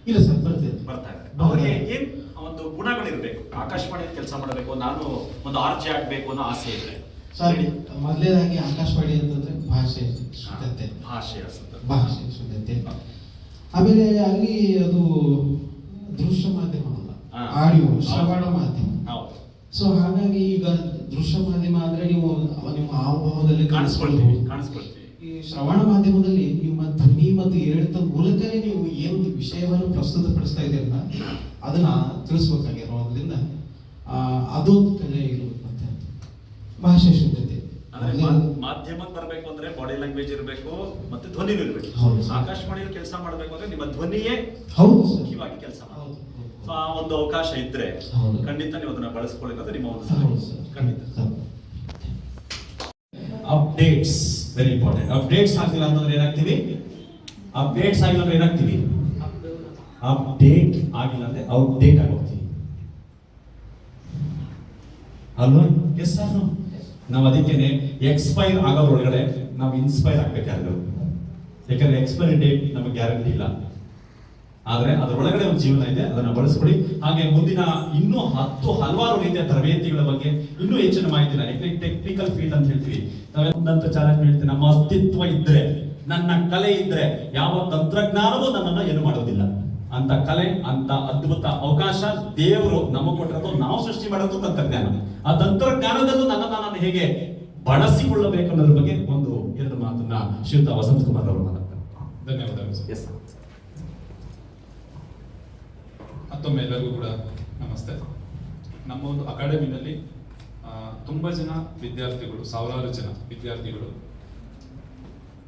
ಇಲ್ಲ ಸರ್, ಬರ್ತಾ ಇದ್ದಾರೆ. ಅವ್ರಿಗೆ ಏನ್ ಒಂದು ಗುಣಗಳಿರ್ಬೇಕು, ಆಕಾಶವಾಣಿಯಲ್ಲಿ ಕೆಲಸ ಮಾಡಬೇಕು, ನಾನು ಒಂದು ಆರ್ಜೆ ಆಗ್ಬೇಕು ಅನ್ನೋ ಆಸೆ ಇದ್ರೆ? ಸರ್, ಮೊದಲನೇದಾಗಿ ಆಕಾಶವಾಣಿ ಅಂತಂದ್ರೆ ಭಾಷೆ ಶುದ್ಧತೆ, ಭಾಷೆ ಶುದ್ಧತೆ. ಆಮೇಲೆ ಅಲ್ಲಿ ಅದು ದೃಶ್ಯ ಮಾಧ್ಯಮ ಅಲ್ಲ, ಆಡಿಯೋ ಶ್ರವಣ ಮಾಧ್ಯಮ. ಸೊ ಹಾಗಾಗಿ ಈಗ ದೃಶ್ಯ ಮಾಧ್ಯಮ ಅಂದ್ರೆ ನೀವು ನಿಮ್ಮ ಹಾವಭಾವದಲ್ಲಿ ಕಾಣಿಸ್ಕೊಳ್ತೀವಿ. ಈ ಶ್ರವಣ ಮಾಧ್ಯಮದಲ್ಲಿ ನಿಮ್ಮ ಧ್ವನಿ ಮತ್ತು ಏರಿಳಿತ ಮೂಲಕನೇ ನೀವು ಏನು ವಿಷಯವನ್ನು ಪ್ರಸ್ತುತಪಡಿಸ್ತಾ ಇದ್ದೀರಲ್ಲ ಅದನ್ನ ತಿಳಿಸ್ಬೇಕಾಗಿರೋದ್ರಿಂದ ಅದೊಂದು ಕಲೆ ಇರಬೇಕು. ಮತ್ತೆ ಭಾಷೆ ಶುದ್ಧತೆ, ಮಾಧ್ಯಮಕ್ಕೆ ಬರಬೇಕು ಅಂದ್ರೆ ಬಾಡಿ ಲ್ಯಾಂಗ್ವೇಜ್ ಇರಬೇಕು, ಮತ್ತೆ ಧ್ವನಿನೂ ಇರಬೇಕು. ಆಕಾಶವಾಣಿಯಲ್ಲಿ ಕೆಲಸ ಮಾಡಬೇಕು ಅಂದ್ರೆ ನಿಮ್ಮ ಧ್ವನಿಯೇ ಮುಖ್ಯವಾಗಿ ಕೆಲಸ ಮಾಡೋದು. ಆ ಒಂದು ಅವಕಾಶ ಇದ್ರೆ ಖಂಡಿತ ನೀವು ಅದನ್ನ ಬಳಸ್ಕೊಳ್ಳೋದು ನಿಮ್ಮ ಒಂದು ಖಂಡಿತ. Updates very important. ಅಪ್ಡೇಟ್ಸ್ ಆಗಿಲ್ಲ ಅಂತಂದ್ರೆ ಏನಾಗ್ತೀವಿ? ಅಪ್ಡೇಟ್ಸ್ ಆಗಿಲ್ಲ ಅಂದ್ರೆ ಏನಾಗ್ತೀವಿ? ಅಪ್ಡೇಟ್ ಆಗಿಲ್ಲ ಅಂದ್ರೆ ಔಟ್ಡೇಟ್ ಆಗೋಗ್ತೀವಿ ಅಲ್ವಾ? ಎಸ್ ಸರ್, ನಾವು ಅದಕ್ಕೇನೆ ಎಕ್ಸ್ಪೈರ್ ಆಗೋದ್ರೊಳಗಡೆ ನಾವು ಇನ್ಸ್ಪೈರ್ ಆಗ್ಬೇಕಾದ್ರು. ಯಾಕಂದ್ರೆ ಎಕ್ಸ್ಪೈರಿ ಡೇಟ್ ನಮಗೆ ಗ್ಯಾರಂಟಿ ಇಲ್ಲ, ಆದ್ರೆ ಅದರೊಳಗಡೆ ಒಂದು ಜೀವನ ಇದೆ, ಅದನ್ನ ಬಳಸ್ಕೊಳ್ಳಿ. ಹಾಗೆ ಮುಂದಿನ ಇನ್ನೂ ಹಲವಾರು ರೀತಿಯ ತರಬೇತಿಗಳ ಬಗ್ಗೆ ಇನ್ನೂ ಹೆಚ್ಚಿನ ಮಾಹಿತಿನ ಟೆಕ್ನಿಕಲ್ ಫೀಲ್ಡ್ ಅಂತ ಹೇಳ್ತೀವಿ. ಒಂದಂತ ಚಾಲೆಂಜ್ ಹೇಳ್ತೀನಿ, ನಮ್ಮ ಅಸ್ತಿತ್ವ ಇದ್ರೆ, ನನ್ನ ಕಲೆ ಇದ್ರೆ ಯಾವ ತಂತ್ರಜ್ಞಾನವೂ ನನ್ನನ್ನು ಏನು ಮಾಡೋದಿಲ್ಲ. ಅಂತ ಕಲೆ, ಅಂತ ಅದ್ಭುತ ಅವಕಾಶ ದೇವರು ನಮಗೆ ಕೊಟ್ಟಿರೋದು, ನಾವು ಸೃಷ್ಟಿ ಮಾಡೋದು ತಂತ್ರಜ್ಞಾನ. ಆ ತಂತ್ರಜ್ಞಾನದಲ್ಲೂ ನಾನು ಹೇಗೆ ಬಳಸಿಕೊಳ್ಳಬೇಕು ಅನ್ನೋದ್ರ ಬಗ್ಗೆ ಒಂದು 2 ಮಾತನ್ನ ಶ್ರೀಯುತ ವಸಂತ್ ಕುಮಾರ್ ಅವರು ಮಾತಾಡ್ತಾರೆ. ಧನ್ಯವಾದಗಳು. ಎಸ್, ಮತ್ತೊಮ್ಮೆ ಎಲ್ಲರಿಗೂ ಕೂಡ ನಮಸ್ತೆ. ನಮ್ಮ ಒಂದು ಅಕಾಡೆಮಿನಲ್ಲಿ ತುಂಬ ಜನ ವಿದ್ಯಾರ್ಥಿಗಳು, ಸಾವಿರಾರು ಜನ ವಿದ್ಯಾರ್ಥಿಗಳು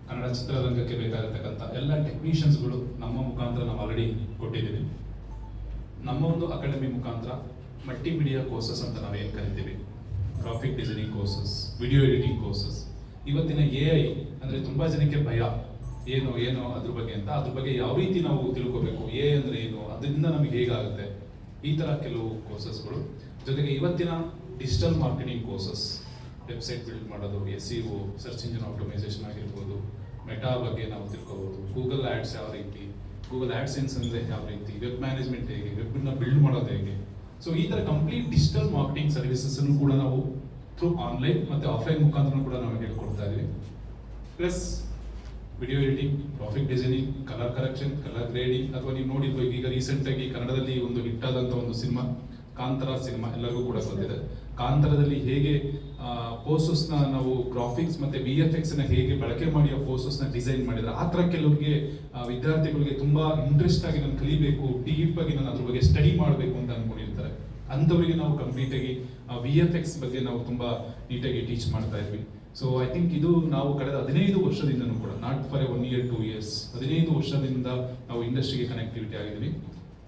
ಕನ್ನಡ ಚಿತ್ರರಂಗಕ್ಕೆ ಬೇಕಾಗಿರ್ತಕ್ಕಂಥ ಎಲ್ಲ ಟೆಕ್ನಿಷಿಯನ್ಸ್ಗಳು ನಮ್ಮ ಮುಖಾಂತರ ನಾವು ಆಲ್ರೆಡಿ ಕೊಟ್ಟಿದ್ದೀವಿ. ನಮ್ಮ ಒಂದು ಅಕಾಡೆಮಿ ಮುಖಾಂತರ ಮಲ್ಟಿಮೀಡಿಯಾ ಕೋರ್ಸಸ್ ಅಂತ ನಾವು ಏನು ಕರಿತೀವಿ, graphic designing courses, video editing courses. ಇವತ್ತಿನ AI ಅಂದರೆ ತುಂಬ ಜನಕ್ಕೆ ಭಯ, ಏನು ಅದ್ರ ಬಗ್ಗೆ ಅಂತ. ಅದ್ರ ಬಗ್ಗೆ ಯಾವ ರೀತಿ ನಾವು ತಿಳ್ಕೋಬೇಕು, AI ಅಂದರೆ ಏನು, ಅದರಿಂದ ನಮಗೆ ಹೇಗಾಗುತ್ತೆ, ಈ ಥರ ಕೆಲವು ಕೋರ್ಸಸ್ಗಳು. ಜೊತೆಗೆ ಇವತ್ತಿನ digital marketing courses, website build ಮಾಡೋದು, SEO, ಸರ್ಚ್ ಇಂಜಿನ್ ಆಪ್ಟಿಮೈಸೇಷನ್ ಆಗಿರ್ಬೋದು, ಮೆಟಾ ಬಗ್ಗೆ ನಾವು ತಿಳ್ಕೋಬೋದು, ಗೂಗಲ್ ಆ್ಯಡ್ಸ್ ಯಾವ ರೀತಿ, ಗೂಗಲ್ ಆ್ಯಡ್ಸೆನ್ಸ್ ಅಂದರೆ ಯಾವ ರೀತಿ, ವೆಬ್ ಮ್ಯಾನೇಜ್ಮೆಂಟ್ ಹೇಗೆ, ವೆಬ್ನ ಬಿಲ್ಡ್ ಮಾಡೋದು ಹೇಗೆ. ಸೊ ಈ ಥರ ಕಂಪ್ಲೀಟ್ ಡಿಜಿಟಲ್ ಮಾರ್ಕೆಟಿಂಗ್ ಸರ್ವಿಸಸ್ಸನ್ನು ಕೂಡ ನಾವು ಥ್ರೂ ಆನ್ಲೈನ್ ಮತ್ತು ಆಫ್ಲೈನ್ ಮುಖಾಂತರ ಕೂಡ ನಾವು ಹೇಳ್ಕೊಡ್ತಾ ಇದ್ದೀವಿ. Plus video editing, graphic designing, colour correction, colour grading, ಅಥವಾ ನೀವು ನೋಡಿರ್ಬೋದು ಈಗ ರೀಸೆಂಟಾಗಿ ಕನ್ನಡದಲ್ಲಿ ಒಂದು ಹಿಟ್ ಆದಂಥ ಒಂದು ಸಿನಿಮಾ ಕಾಂತಾರ ಸಿನಿಮಾ ಎಲ್ಲರಿಗೂ ಕೂಡ ಗೊತ್ತಿದೆ. ಕಾಂತಾರದಲ್ಲಿ ಹೇಗೆ ಪೋಸ್ಟರ್ಸ್ನ ನಾವು ಗ್ರಾಫಿಕ್ಸ್ ಮತ್ತು VFX ಹೇಗೆ ಬಳಕೆ ಮಾಡಿ ಆ ಪೋಸ್ಟರ್ಸ್ನ ಡಿಸೈನ್ ಮಾಡಿದ್ರೆ, ಆ ಥರ ಕೆಲವರಿಗೆ ವಿದ್ಯಾರ್ಥಿಗಳಿಗೆ ತುಂಬ ಇಂಟ್ರೆಸ್ಟ್ ಆಗಿ ನಾನು ಕಲಿಬೇಕು, ಡೀಪ್ ಆಗಿ ನಾನು ಅದ್ರ ಬಗ್ಗೆ ಸ್ಟಡಿ ಮಾಡಬೇಕು ಅಂತ ಅಂದ್ಕೊಂಡಿರ್ತಾರೆ. ಅಂಥವರಿಗೆ ನಾವು ಕಂಪ್ಲೀಟಾಗಿ VFX ಬಗ್ಗೆ ನಾವು ತುಂಬ ನೀಟಾಗಿ ಟೀಚ್ ಮಾಡ್ತಾ ಇದ್ವಿ. ಸೊ ಐ ಥಿಂಕ್ ಇದು ನಾವು ಕಳೆದ 15 ವರ್ಷದಿಂದನೂ ಕೂಡ, ನಾಟ್ ಫಾರ್ 1 year 2 years, 15 ವರ್ಷದಿಂದ ನಾವು ಇಂಡಸ್ಟ್ರಿಗೆ ಕನೆಕ್ಟಿವಿಟಿ ಆಗಿದ್ವಿ.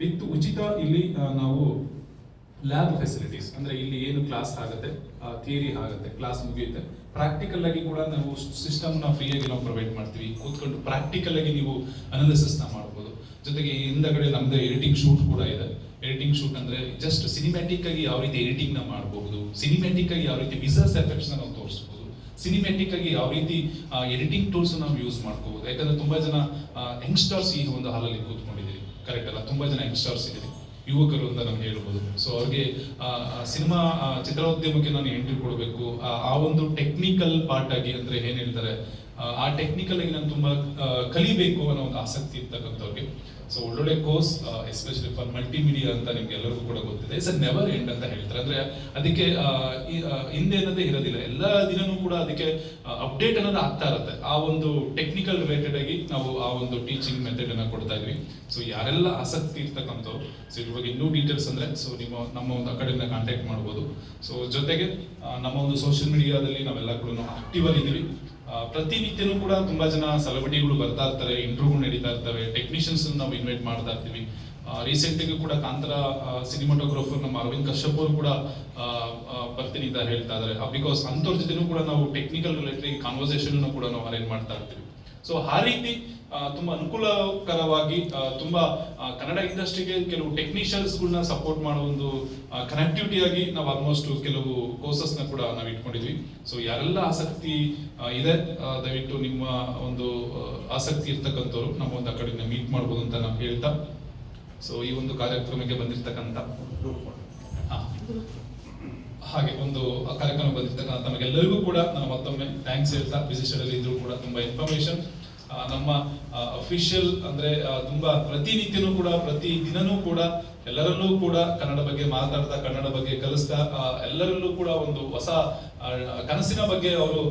ವಿತ್ ಉಚಿತ ಇಲ್ಲಿ ನಾವು ಲ್ಯಾಬ್ ಫೆಸಿಲಿಟೀಸ್, ಅಂದರೆ ಇಲ್ಲಿ ಏನು ಕ್ಲಾಸ್ ಆಗುತ್ತೆ, ಥಿಯರಿ ಆಗುತ್ತೆ, ಕ್ಲಾಸ್ ಮುಗಿಯುತ್ತೆ, ಪ್ರಾಕ್ಟಿಕಲ್ ಆಗಿ ಕೂಡ ನಾವು ಸಿಸ್ಟಮ್ನ ಫ್ರೀಯಾಗಿ ನಾವು ಪ್ರೊವೈಡ್ ಮಾಡ್ತೀವಿ. ಕೂತ್ಕೊಂಡು ಪ್ರಾಕ್ಟಿಕಲ್ ಆಗಿ ನೀವು ಅನಾಲಿಸಿಸ್ನ ಮಾಡ್ಬೋದು. ಜೊತೆಗೆ ಹಿಂದಗಡೆ ನಮ್ಮದು ಎಡಿಟಿಂಗ್ ಶೂಟ್ ಕೂಡ ಇದೆ. ಎಡಿಟಿಂಗ್ ಶೂಟ್ ಅಂದರೆ ಜಸ್ಟ್ ಸಿನಿಮ್ಯಾಟಿಕ್ ಆಗಿ ಯಾವ ರೀತಿ ಎಡಿಟಿಂಗ್ನ ಮಾಡಬಹುದು, ಸಿನಿಮ್ಯಾಟಿಕ್ ಆಗಿ ಯಾವ ರೀತಿ ವಿಸಸ್ ಎಫೆಕ್ಟ್ಸ್ನ ನಾವು ತೋರಿಸ್ಬೋದು, ಸಿನಿಮ್ಯಾಟಿಕ್ ಆಗಿ ಯಾವ ರೀತಿ ಎಡಿಟಿಂಗ್ ಟೂಲ್ಸ್ ನಾವು ಯೂಸ್ ಮಾಡ್ಕೋಬಹುದು. ಯಾಕಂದ್ರೆ ತುಂಬಾ ಜನ ಯಂಗ್ಸ್ಟರ್ಸ್ ಈ ಒಂದು ಹಾಲಲ್ಲಿ ಕೂತ್ಕೊಂಡಿದ್ದೀರಿ, ಕರೆಕ್ಟ್ ಅಲ್ಲ? ತುಂಬಾ ಜನ ಯಂಗ್ಸ್ಟರ್ಸ್ ಇದ್ದೀರಿ, ಯುವಕರು ಅಂತ ನಾವು ಹೇಳ್ಬೋದು. ಸೊ ಅವ್ರಿಗೆ ಸಿನಿಮಾ ಚಿತ್ರೋದ್ಯಮಕ್ಕೆ ನಾನು ಎಂಟ್ರಿ ಕೊಡಬೇಕು, ಆ ಒಂದು ಟೆಕ್ನಿಕಲ್ ಪಾರ್ಟ್ ಆಗಿ, ಅಂದ್ರೆ ಏನ್ ಹೇಳ್ತಾರೆ, ಆ ಟೆಕ್ನಿಕಲ್ ಆಗಿ ನಾನು ತುಂಬಾ ಕಲಿಬೇಕು ಅನ್ನೋ ಒಂದು ಆಸಕ್ತಿ ಇರ್ತಕ್ಕಂಥವ್ರಿಗೆ ಸೊ ಒಳ್ಳೊಳ್ಳೆ ಕೋರ್ಸ್, ಎಸ್ಪೆಷಲಿ ಫಾರ್ ಮಲ್ಟಿಮೀಡಿಯಾ ಅಂತ ನಿಮ್ಗೆ ಎಲ್ಲರಿಗೂ ಕೂಡ ಗೊತ್ತಿದೆ. ಇಟ್ಸ್ ನೆವರ್ ಎಂಡ್ ಅಂತ ಹೇಳ್ತಾರೆ. ಅಂದ್ರೆ ಅದಕ್ಕೆ ಹಿಂದೆ ಅನ್ನೋದೇ ಇರೋದಿಲ್ಲ, ಎಲ್ಲ ದಿನನೂ ಕೂಡ ಅದಕ್ಕೆ ಅಪ್ಡೇಟ್ ಅನ್ನೋದು ಆಗ್ತಾ ಇರುತ್ತೆ. ಆ ಒಂದು ಟೆಕ್ನಿಕಲ್ ರಿಲೇಟೆಡ್ ಆಗಿ ನಾವು ಆ ಒಂದು ಟೀಚಿಂಗ್ ಮೆಥಡ್ ಅನ್ನ ಕೊಡ್ತಾ ಇದ್ವಿ. ಸೊ ಯಾರೆಲ್ಲ ಆಸಕ್ತಿ ಇರ್ತಕ್ಕಂಥವ್ರು, ಸೊ ಇದ್ರ ಬಗ್ಗೆ ಇನ್ನೂ ಡೀಟೇಲ್ಸ್ ಅಂದ್ರೆ ಸೊ ನಮ್ಮ ಒಂದು ಅಕಾಡೆಮಿನ ಕಾಂಟ್ಯಾಕ್ಟ್ ಮಾಡ್ಬೋದು. ಸೊ ಜೊತೆಗೆ ನಮ್ಮ ಒಂದು ಸೋಷಿಯಲ್ ಮೀಡಿಯಾದಲ್ಲಿ ನಾವೆಲ್ಲ ಕೂಡ ಆಕ್ಟಿವ್ ಆಗಿದ್ದೀವಿ. ಪ್ರತಿನಿತ್ಯನೂ ಕೂಡ ತುಂಬಾ ಜನ ಸೆಲೆಬ್ರಿಟಿಗಳು ಬರ್ತಾ ಇರ್ತಾರೆ, ಇಂಟರ್ವ್ಯೂ ನಡೀತಾ ಇರ್ತವೆ, ಟೆಕ್ನಿಷಿಯನ್ಸ್ ನಾವು ಇನ್ವೈಟ್ ಮಾಡ್ತಾ ಇರ್ತೀವಿ. ರೀಸೆಂಟ್ ಆಗಿ ಕೂಡ ಕಾಂತಾರ ಸಿನಿಮಾಟೋಗ್ರಾಫರ್ ನಮ್ಮ ಅರವಿಂದ್ ಕಶ್ಯಪ್ ಅವರು ಕೂಡ ಬರ್ತೀನಿ ಅಂತ ಹೇಳ್ತಾ ಇದ್ದಾರೆ. ಬಿಕಾಸ್ ಅಂಥವ್ರ ಜೊತೆನೂ ಕೂಡ ನಾವು ಟೆಕ್ನಿಕಲ್ ರಿಲೇಟೆಡ್ ಕಾನ್ವರ್ಸೇಷನ್ ಕೂಡ ನಾವು ಅರೇಂಜ್ ಮಾಡ್ತಾ ಇರ್ತೀವಿ. ಸೊ ಆ ರೀತಿ ತುಂಬಾ ಅನುಕೂಲಕರವಾಗಿ ತುಂಬಾ ಕನ್ನಡ ಇಂಡಸ್ಟ್ರಿಗೆ ಕೆಲವು ಟೆಕ್ನಿಷಿಯನ್ಸ್ಗಳನ್ನ ಸಪೋರ್ಟ್ ಮಾಡೋ ಒಂದು ಕನೆಕ್ಟಿವಿಟಿ ಆಗಿ ನಾವು ಆಲ್ಮೋಸ್ಟ್ ಕೆಲವು ಕೋರ್ಸಸ್ನ ಕೂಡ ನಾವು ಇಟ್ಕೊಂಡಿದ್ವಿ. ಸೊ ಯಾರೆಲ್ಲ ಆಸಕ್ತಿ ಇದೆ, ದಯವಿಟ್ಟು ನಿಮ್ಮ ಒಂದು ಆಸಕ್ತಿ ಇರ್ತಕ್ಕಂಥವ್ರು ನಮ್ಮ ಒಂದು ಅಕಾಡೆಮಿನ ಮೀಟ್ ಮಾಡ್ಬೋದು ಅಂತ ನಾವು ಹೇಳ್ತಾ, ಸೊ ಈ ಒಂದು ಕಾರ್ಯಕ್ರಮಕ್ಕೆ ಬಂದಿರ್ತಕ್ಕಂಥ ಹಾಗೆ ಒಂದು ಕಾರ್ಯಕ್ರಮ ಬಂದಿರ್ತಕ್ಕಂಥ ನಮಗೆಲ್ಲರಿಗೂ ಕೂಡ ನಾನು ಮತ್ತೊಮ್ಮೆ ಥ್ಯಾಂಕ್ಸ್ ಹೇಳ್ತಾ, ಬಿಸಿ ಶೆಡ್ಯೂಲ್ ಇದ್ರೂ ಕೂಡ ತುಂಬಾ ಇನ್ಫಾರ್ಮೇಶನ್ ನಮ್ಮ ಅಫಿಷಿಯಲ್ ಅಂದ್ರೆ ತುಂಬಾ ಪ್ರತಿನಿತ್ಯನೂ ಕೂಡ ಪ್ರತಿ ದಿನನೂ ಕೂಡ ಎಲ್ಲರಲ್ಲೂ ಕೂಡ ಕನ್ನಡ ಬಗ್ಗೆ ಮಾತಾಡ್ತಾ, ಕನ್ನಡ ಬಗ್ಗೆ ಕಲಿಸ್ತಾ, ಎಲ್ಲರಲ್ಲೂ ಕೂಡ ಒಂದು ಹೊಸ ಕನಸಿನ ಬಗ್ಗೆ ಅವರು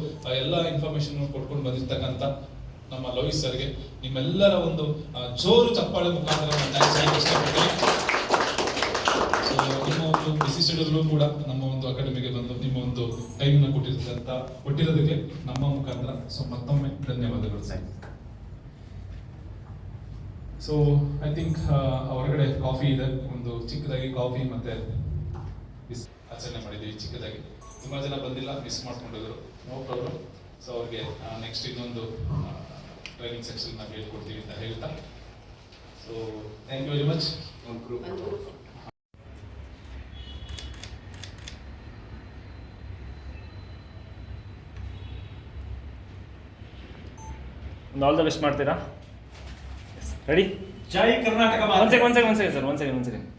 ಎಲ್ಲ ಇನ್ಫಾರ್ಮೇಶನ್ ಕೊಡ್ಕೊಂಡು ಬಂದಿರ್ತಕ್ಕಂಥ ನಮ್ಮ ಲೋಹಿತ್ ಸರ್ಗೆ ನಿಮ್ಮೆಲ್ಲರ ಒಂದು ಜೋರು ಚಪ್ಪಾಳೆ ಮುಖಾಂತರ ನಿಮ್ಮ ಒಂದು ಬಿಸಿ ಶೆಡ್ಯೂಲ್ ಕೂಡ ನಮ್ಮ ಒಂದು ಅಕಾಡೆಮಿಗೆ ಬಂದು ನಿಮ್ಮ ಒಂದು ಟೈಮ್ನ ಕೊಟ್ಟಿರೋದಕ್ಕೆ ನಮ್ಮ ಮುಖಾಂತರ ಸೊ ಮತ್ತೊಮ್ಮೆ ಧನ್ಯವಾದಗಳು. ಸೊ ಐ ಥಿಂಕ್ ಹೊರಗಡೆ ಕಾಫಿ ಇದೆ, ಒಂದು ಚಿಕ್ಕದಾಗಿ ಕಾಫಿ ಮತ್ತೆ ಆಚರಣೆ ಮಾಡಿದ್ದೀವಿ ಚಿಕ್ಕದಾಗಿ. ತುಂಬಾ ಜನ ಬಂದಿಲ್ಲ, ಮಿಸ್ ಮಾಡ್ಕೊಂಡಿದ್ರು, ನೋ ಪ್ರಾಬ್ಲಮ್. ಸೊ ಅವ್ರಿಗೆ ನೆಕ್ಸ್ಟ್ ಇನ್ನೊಂದು ಟ್ರೈನಿಂಗ್ ಸೆಕ್ಷನ್ ನಾವು ಹೇಳ್ಕೊಡ್ತೀವಿ ಅಂತ ಹೇಳ್ತಾ, so thank you very much. All the best ಮಾಡ್ತೀರಾ? ರೆಡಿ? ಜೈ Karnataka. One second sir, one second.